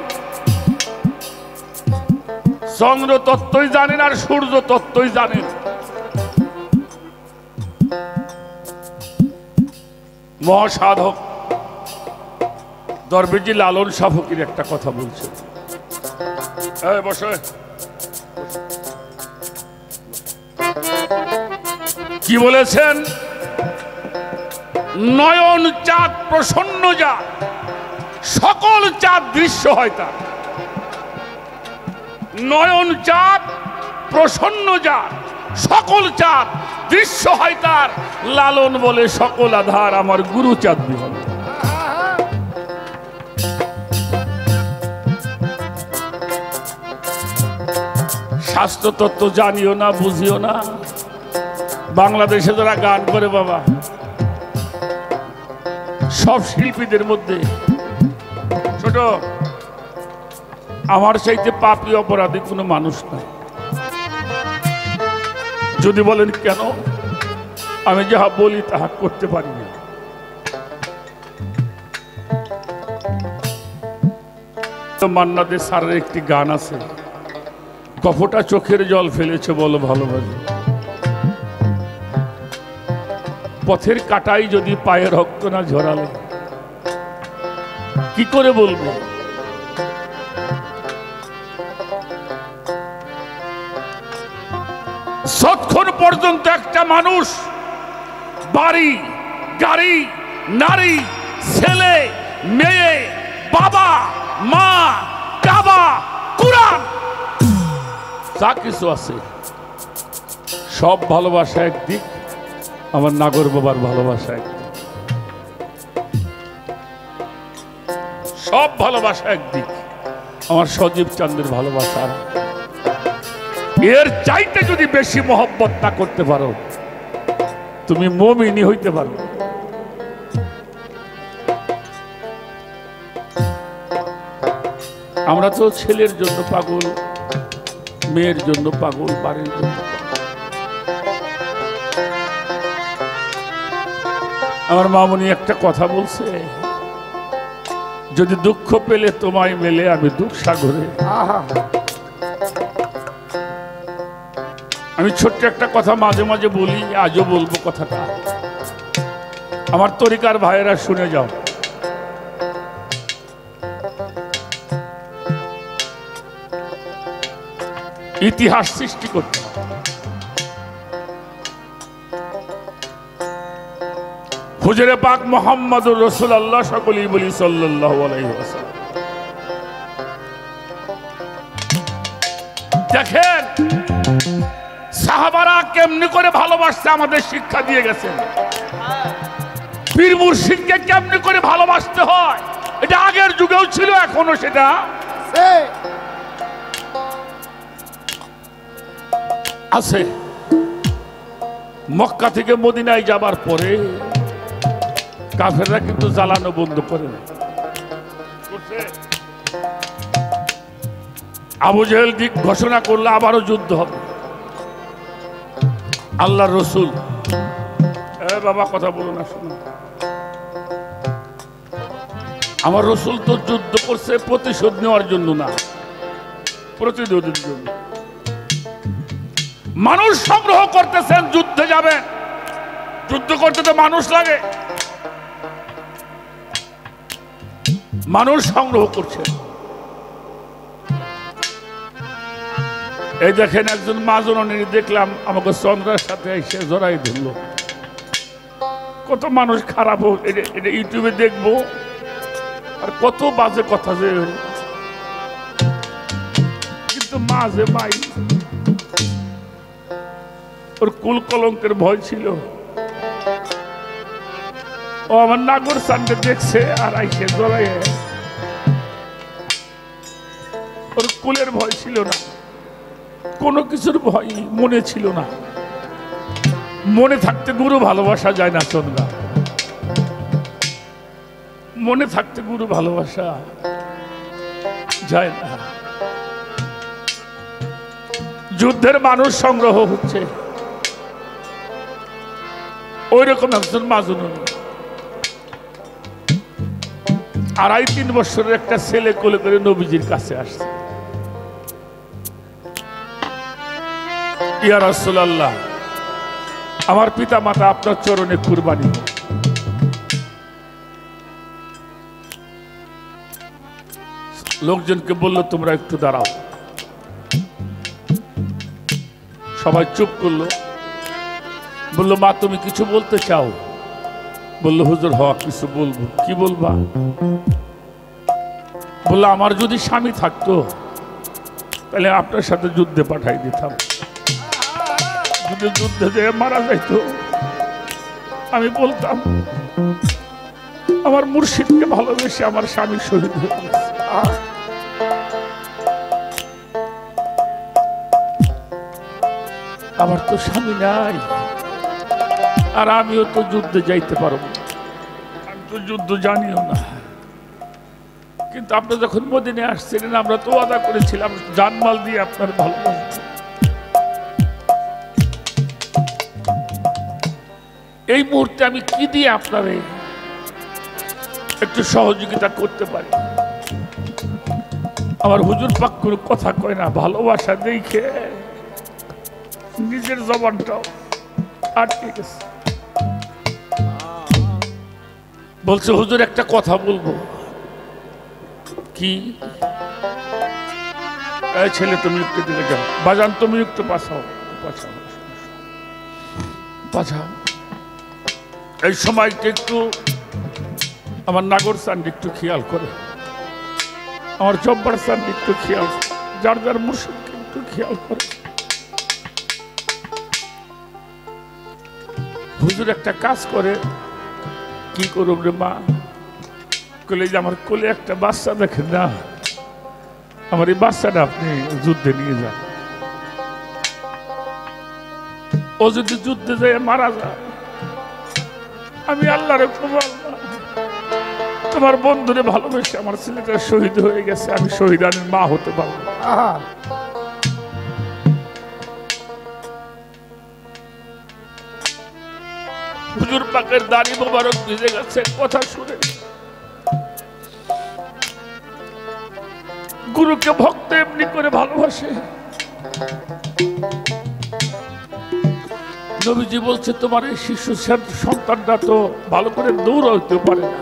চন্দ্র তত্ত্বই জানেন আর সূর্য তত্ত্বই জানেন। মহাসাধক দরবেজি লালন শাহ ফকির একটা কথা বলছে, বসে কি বলেছেন? নয়ন চাঁদ প্রসন্ন যা সকল চাঁদ দৃশ্য হয় তার, নয়ন চাঁদ প্রসন্ন যা সকল চাঁদ দৃশ্য হয় তার। লালন বলে সকল আধার আমার গুরু চাঁদ বিহন। শাস্ত্র তত্ত্ব জানিও না বুঝিও না। বাংলাদেশে যারা গান করে বাবা, সব শিল্পীদের মধ্যে ছোট আমার চাইতে পাপী অপরাধী কোনো মানুষ নাই। যদি বলেন কেন, আমি যাহা বলি তাহা করতে পারি না। মান্না দে স্যারের একটি গান আছে, কপটা চোখের জল ফেলেছে বলো ভালোবাসি, পথের কাটাই যদি পায়ে রক্ত না ঝরালে কি করে বলবো? যতক্ষণ পর্যন্ত একটা মানুষ বাড়ি গাড়ি নারী ছেলে মেয়ে বাবা মা কাবা কুরআন যা কিছু আছে সব ভালোবাসা একদিক, আমার নাগর বাবার ভালোবাসা একদিক, সব ভালোবাসা একদিক, আমার সজীব চাঁদের ভালোবাসা। এর চাইতে যদি বেশি মহব্বত না করতে পারো তুমি মুমিনি হইতে পারো। আমরা তো ছেলের জন্য পাগল, মেয়ের জন্য পাগল, বাড়ির জন্য পাগল। আমার মামুনি একটা কথা বলছে, যদি দুঃখ পেলে তোমায় মেলে আমি দুঃখ সাগরে। আমি ছোট্ট একটা কথা মাঝে মাঝে বলি, আজও বলবো কথাটা, আমার তরিকার ভাইয়েরা শুনে যাও। ইতিহাস সৃষ্টি করতে হুজুরে পাক মুহাম্মদুর রাসূলুল্লাহ সকলেই বলি সাল্লাল্লাহু আলাইহি ওয়াসাল্লাম। দেখেন সাহাবারা কেমনি করে ভালোবাসতে আমাদের শিক্ষা দিয়ে গেছেন। পীর মুর্শিদকে কেমনি করে ভালোবাসতে হয় এটা আগের যুগেও ছিল, এখনো সেটা আছে। মক্কা থেকে মদিনায় যাবার পরে কাফেররা কিন্তু জ্বালানো বন্ধ করে না। আবু জেহেল দিক ঘোষণা করলে আবারও যুদ্ধ হবে। আল্লাহর রসুল, বাবা কথা বলো না, শুনো, আমার রসুল তো যুদ্ধ করছে প্রতিশোধ নেওয়ার জন্য না, প্রতিরোধের জন্য। মানুষ সংগ্রহ করতেছেন, যুদ্ধে যাবেন, যুদ্ধ করতে তো মানুষ লাগে, মানুষ সংগ্রহ করছেন। এই দেখেন একজন মা জননী দেখলাম আমাকে চন্দ্রার সাথে এসে জড়াই ধরলো। কত মানুষ খারাপ, এটা ইউটিউবে দেখবো, আর কত বাজে কথা যে, কিন্তু মা যে মাই, ওর কুল কলঙ্কের ভয় ছিল। ও আমার নাগর সানকে দেখছে আর আইসে জড়াই, ওর কুলের ভয় ছিল না, কোনো কিছুর ভয় মনে ছিল না। মনে থাকতে গুরু ভালোবাসা যায় না চন্দ্রা, মনে থাকতে গুরু ভালোবাসা যায় না। যুদ্ধের মানুষ সংগ্রহ হচ্ছে, ওই রকম একজন মাজনুনি 2.5-3 বছরের একটা ছেলে কোলে করে নবীজির কাছে আসছে। ইয়া রাসূলুল্লাহ, আমার পিতা মাতা আপনার চরণে কুরবানি। লোকজনকে বলল তোমরা একটু দাঁড়াও। সবাই চুপ করলো। বলল মা তুমি কিছু বলতে চাও? বলল হুজুর হ কিছু বলবো। কি বলবা? বললো আমার যদি স্বামী থাকতো তাহলে আপনার সাথে যুদ্ধে পাঠাই দিতাম, যদি যুদ্ধে যেয়ে মারা যাইতো আমি বলতাম আমার মুর্শিদকে ভালোবেসে আমার স্বামী শহীদ হয়ে গেছে। আমার তো স্বামী নাই, আর আমিও তো যুদ্ধে যাইতে পারবো, আমি তো যুদ্ধ জানিও না। কিন্তু আপনি যখন মদিনায় আসছিলেন আমরা তো ওয়াদা করেছিলাম জানমাল দিয়ে আপনার ভালোবাসবো। এই মুহূর্তে আমি কি দিয়ে আপনার একটু সহযোগিতা করতে পারি? আমার হুজুর পাক কোনো কথা কয় না, ভালোবাসা দেখে নিজের জবানটাও আটকে গেছে। বলছে হুজুর একটা কথা বলবো। কি? ছেলে তুমি একটু দিলে যাও, বাজান তুমি একটু পাছাও পাছাও পাছাও। এই সময়টা একটু আমার নাগর চান্দি একটু খেয়াল করে, আমার জব্বার চান্দি একটু খেয়াল, যার যার মুর্শিদকে একটু খেয়াল করে। হুজুর একটা কাজ করে। কি করব রে মা? কোলে যে আমার কোলে একটা বাচ্চা দেখেন না, আমার এই বাচ্চাটা আপনি যুদ্ধে নিয়ে যান। ও যদি যুদ্ধে যায় মারা যায়, আমি আল্লাহরে বলবো তোমার বন্ধুরে ভালোবেসে আমার ছেলেটা শহীদ হয়ে গেছে, আমি শহীদানের মা হতে পারবো না। আহা, হুজুর পাকের দাড়ি মোবারক ভিজে গেছে কথা শুনে। গুরুকে ভক্ত এমনি করে ভালোবাসে। নবীজি বলছে তোমার এই শিশু সন্তানটা তো ভালো করে দৌড়াইতে পারে না,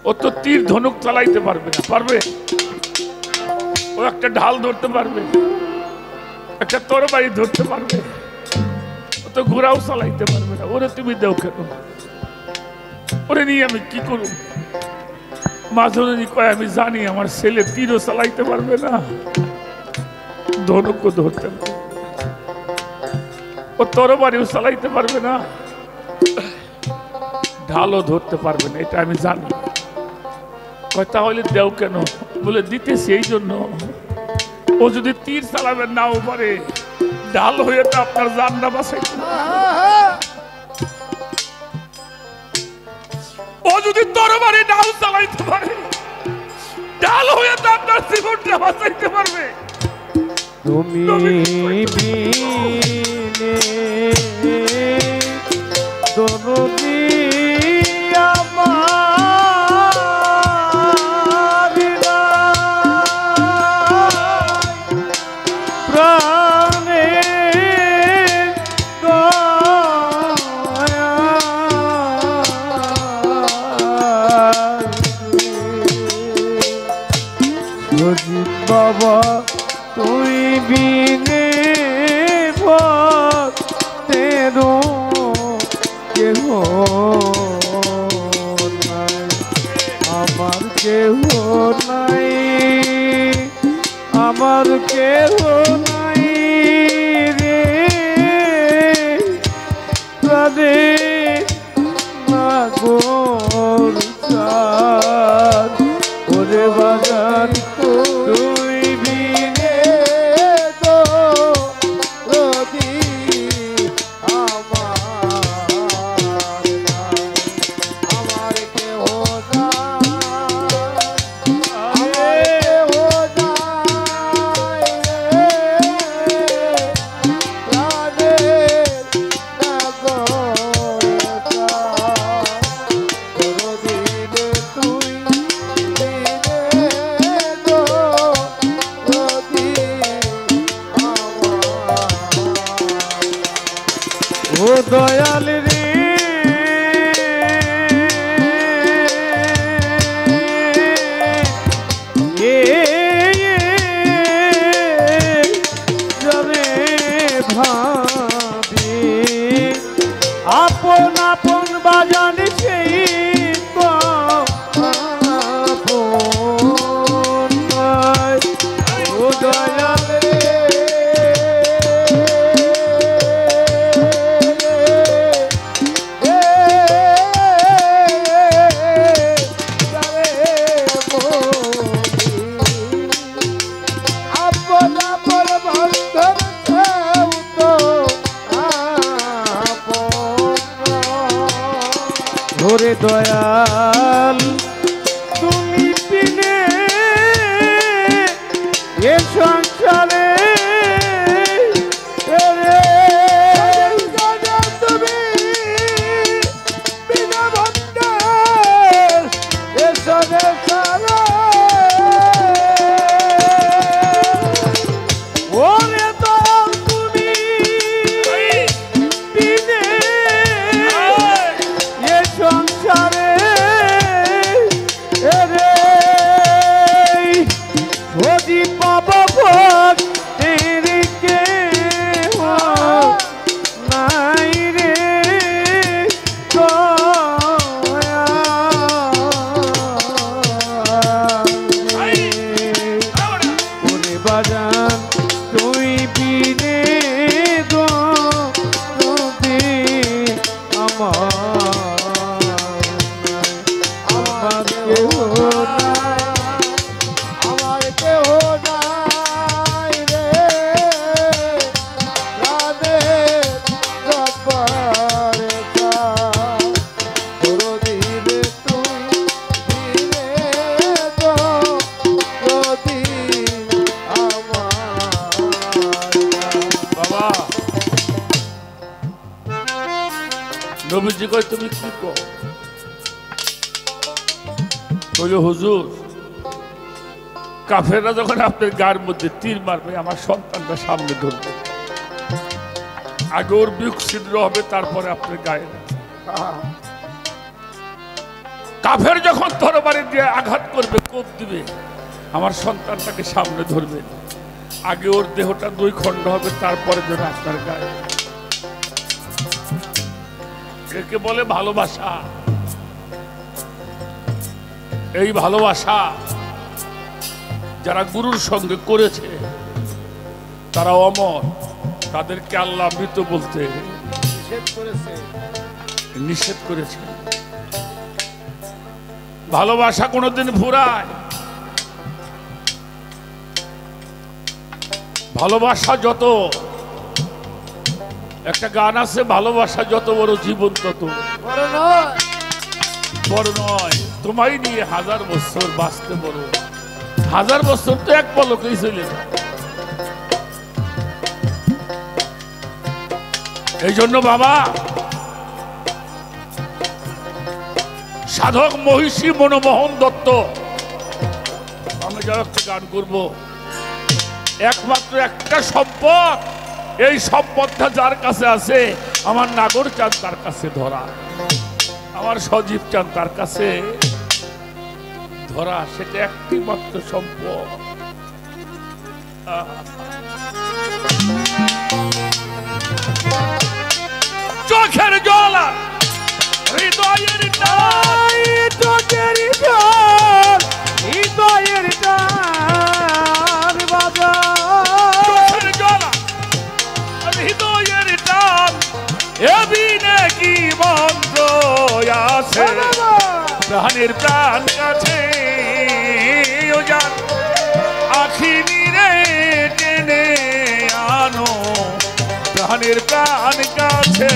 ও তো তীর ধনুক চালাইতে পারবে না। পারবে? ও একটা ঢাল ধরতে পারবে, একটা তরবারি ধরতে পারবে, ও তো ঘোড়াও চালাইতে পারবে না। ওরে তুমি দেও কেন? ওরে নিয়ে আমি কি করব? মাঝনি কয় আমি জানি আমার ছেলে তীরও চালাইতে পারবে না, ধনুকও ধরতে পারবে, ও তরবারিও চালাইতে পারবে না, ঢালও ধরতে পারবে না, এটা আমি জানি। কয় তাহলে দেও কেন? বলে দিতেছি এই জন্য, ও যদি তীর চালাবে নাও পারে, ঢাল হয়ে তো আপনার জানটা বাঁচাইতে পারবে। ও যদি তরবারি নাও চালাইতে পারে, ঢাল হয়ে তো আপনার জীবনটা বাঁচাইতে পারবে। তুমি বিনে দরদি আমার প্রাণে সজিত বাবা তুই বিনে তেরো কেহ নাই, আমার কেহ নাই, আমার কেহ নাই রে প্রাণে নাগর চাঁদ ওরে বাজান তুই বিনে তো রদি আমার কেহ ও দয়াল রে জরে ভাবি আপন আপন বাজান সেই ও দয়াল রে নবীজি কয় তুমি কি কইল হুজুর কাফেররা যখন আপনার গায়ের মধ্যে তীর মারবে আমার সন্তানটা সামনে ধরবে, আগে ওর বুক ছিদ্র হবে তারপরে আপনার গায়ে। কাফের যখন তরবারি দিয়ে আঘাত করবে, কোপ দিবে, আমার সন্তানটাকে সামনে ধরবে, আগে ওর দেহটা 2 খণ্ড হবে তারপরে যেন আপনার গায়ে। একে বলে ভালোবাসা। এই ভালোবাসা যারা গুরুর সঙ্গে করেছে তারা অমর, তাদেরকে আল্লাহ মৃত বলতে নিষেধ করেছে। ভালোবাসা কোনোদিন ফুরায়। ভালোবাসা যত, একটা গান আছে, ভালোবাসা যত বড় জীবন তত বড় নয়। তোমায় নিয়ে 1000 বছর বাঁচতে বড়, 1000 বছর তো এক পলকেই চলে যায়। এই জন্য বাবা, সাধক মহিষী মনমোহন দত্ত, আমি যা একটা গান করব, একমাত্র একটা সম্পদ, এই সম্পদটা যার কাছে আছে, আমার নাগর চাঁদ তার কাছে ধরা, আমার সজীব চাঁদ তার কাছে ধরা, সেটা একটি মাত্র সম্পদ। চোখের জল আর হৃদয়ের টান, চোখের জল হৃদয়ের টান বাবা, চোখের জল আর হৃদয়ের টান, এবিনে কি মন্ত্র আছে, প্রাণের প্রাণ কাছে ও যার আখি নিরে টেনে আনো, প্রাণের প্রাণ কাছে।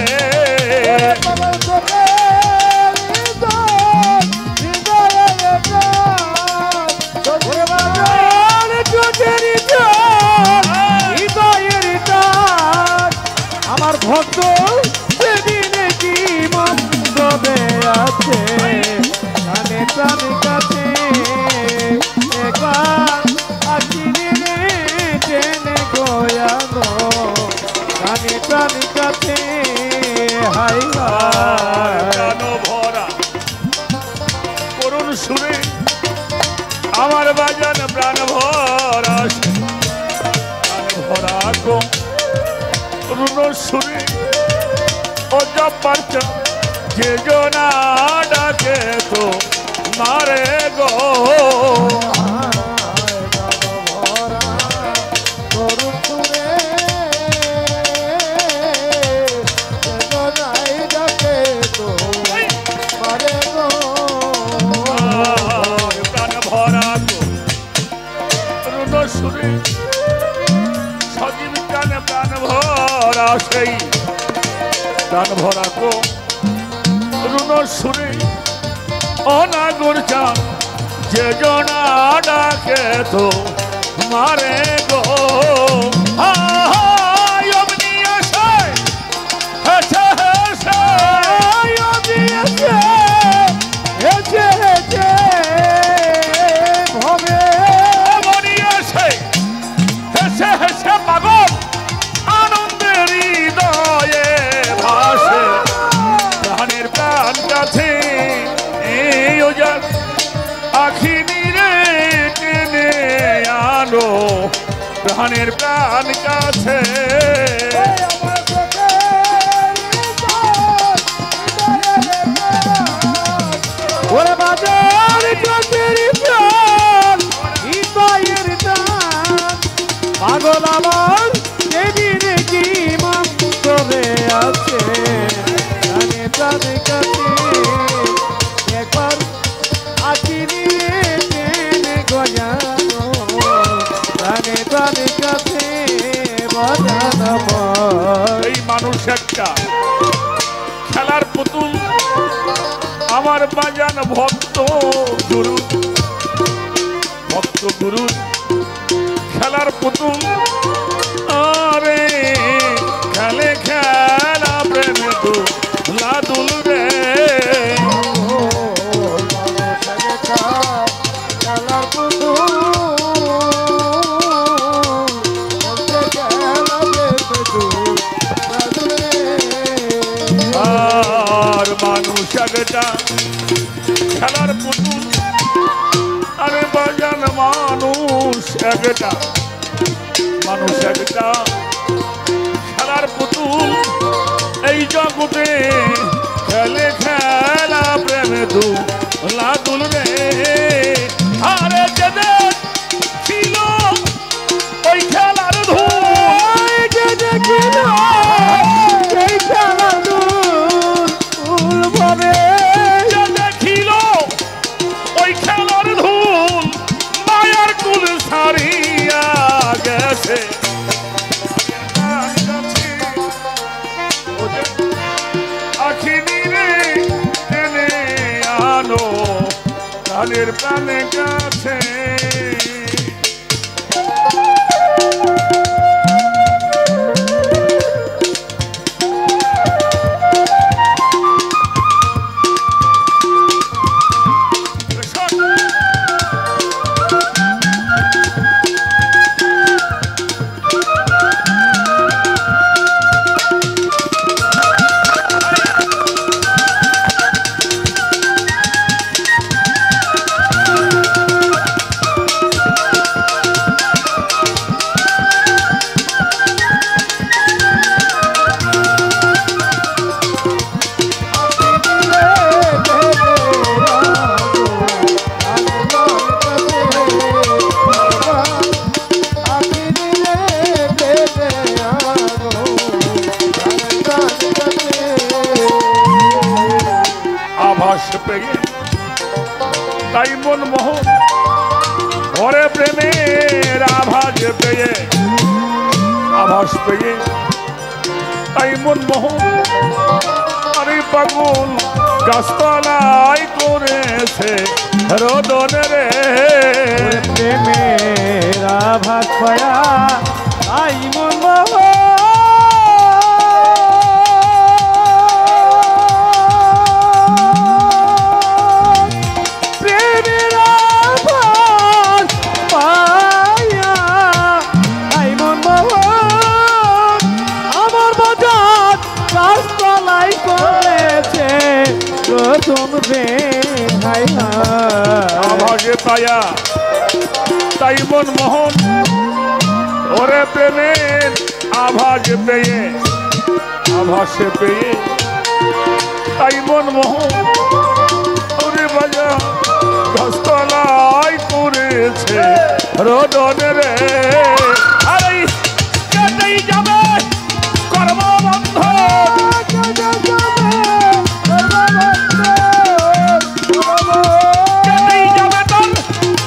আমার ভক্ত সেদিনে কি মন্ত্রে আছে, কানে প্রাণ কাছে একবার আখিরে টেনে গয়ানো, কানে প্রাণ কাছে হাই প্রাণ ভরা করুণ সুরে আমার বাজান প্রাণ ভরা, প্রাণ ভরা করুণ সুরে ও জব্বার যে জনা ডাকে তো মারে গো, প্রাণ ভরা করুণ সুরে সজীব প্রাণ প্রাণ ভরা, সেই প্রাণ ভরা করুণ সুরে অনাগর চাঁদ যে জনা ডাকে তো মারে গো, অমনি এসে হেসে হেসে, অমনি এসে হেসে হেসে ভবে, অমনি এসে হেসে হেসে পাগল আনন্দের হৃদয়ে ভাসে, প্রাণের প্রাণ কাছে আখি নিরে টেনে আনো, প্রাণের প্রাণ কাছে। ওরে বাজার চোখের জল হৃদয়ের টান, পাগল আমার সেদিনে কি মন্ত্রে আছে, কানে প্রাণ কাছে একবার আখিরে টেনে গয়ানো, কানে প্রাণ কাছে বাজানো। এই মানুষ একটা খেলার পুতুল, আমার বাজান ভক্ত গুরু, ভক্ত গুরু খেলার পুতুল, আরে খেলে খেলা প্রেমে দুলা দুল একটা খেলার পুতুল, আরে বাজান মানুষ একটা খেলার পুতুল, এই জগতে খেলে খেলা প্রেমে দুলা দুল রে। আরে যেদের ছিল ওই খেলার ধুল, এই খেলার ধুল ভাবে যে দেখিল ওই খেলার ধুল, মায়ার কুল সারিয়া গেছে। আখিনি রে টেনে আনো প্রাণের প্রাণে কাছে। আভাস পেয়ে তাই মন মোহন, ওরে প্রেমের আভাস পেয়ে তাই মন মোহন, আরে পাগল গাছতলায় করেছে রোদন রে। প্রেমের আভাস পায়া তাই মন প্রেমের আভাস পায়া তাই মন আমার বাজার রাস্তায় করেছে প্রথম রে। হাই আভাসে পায়া তাই মন মোহন, ওরে প্রেমের আভাস পেয়ে তাই মন মোহন, ওরে বাজা গাছতলায় করেছে রোদন রে। আরে কেটেই যাবে কর্মবন্ধ, কেটেই যাবে তোর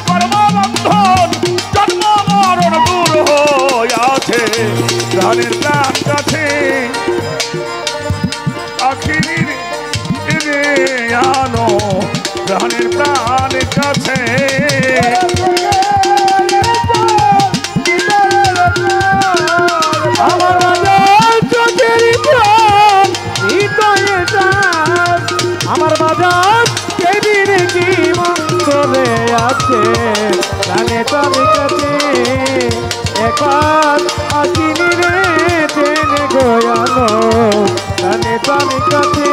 কর্মবন্ধন, জন্ম মরণ দূর হয়ে আছে প্রাণের প্রাণ কাছে। আখির রে আনো প্রাণের প্রাণ কাছে। আমার বাজার চোখের প্রাণ হৃদয়ে টান, আমার বাজার কেদিন কি মন করে আছে জানে তবে কাছে। একবার আসিনি রে টেনে গয়ানো জানে তবে কাছে।